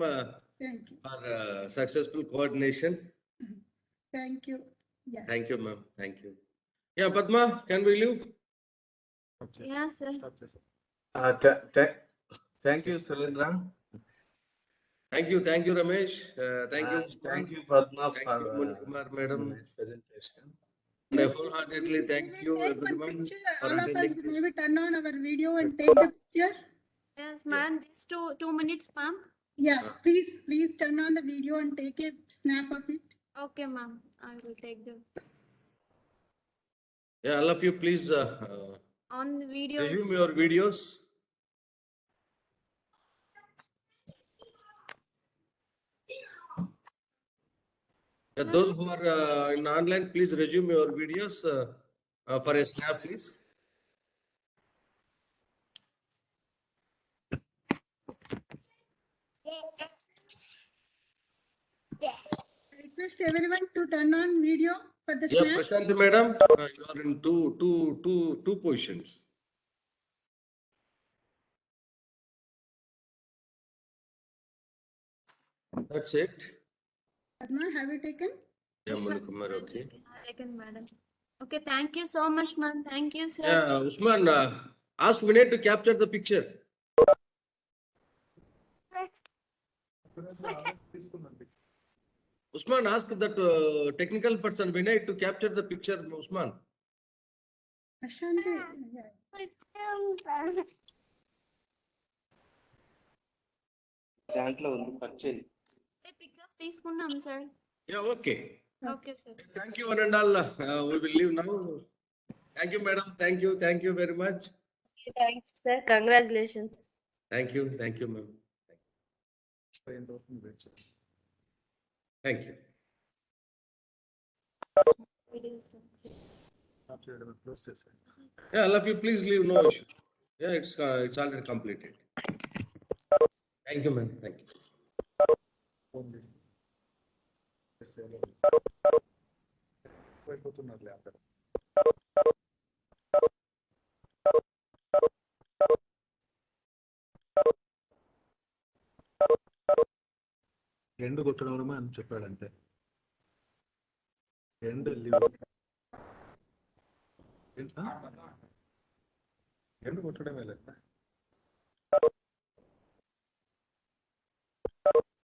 Thank you. for successful coordination. Thank you. Yeah. Thank you, ma'am. Thank you. Yeah, Padma, can we leave? Yeah, sir. Thank you, Surendra. Thank you, Ramesh. Thank you, Thank you, Padma, Thank for you, Moni Kumar, madam. nice presentation. And I wholeheartedly thank you, Take one everyone, picture. for All of us attending this. maybe turn on our video and take the picture. Yes, madam. Just two minutes, ma'am. Yeah, please turn on the video and take a snap of it. Okay, ma'am. I will take the Yeah, all of you, please on the video. resume your videos. Yeah, those who are in online, please resume your videos for a snap, please. I request everyone to turn on video for the Yeah, snap. Prashanti madam, you are in two positions. That's it. Padma, have you taken? Yeah, Moni Kumar, okay. Second, madam. Okay, thank you so much, ma'am. Thank you, sir. Yeah, Usman, ask Vinay to capture the picture. Usman, ask that technical person Vinay to capture the picture, Usman. Ashanti. Yeah. దాంట్లో ఉంది పర్చేది. Pictures తీసుకున్నాం, sir. Yeah, okay. Okay, sir. Thank you, one and all. We will leave now. Thank you, madam. Thank you very much. Thank you, sir. Congratulations. Thank you, ma'am. Thank you. Yeah, all of you, please leave, no issue. Yeah, it's already completed. Thank you, ma'am. Thank you. అయిపోతున్నారులే అందరూ. End కొట్టడం అని చెప్పాడు అంతే. End leave end కొట్టడమే లేదు.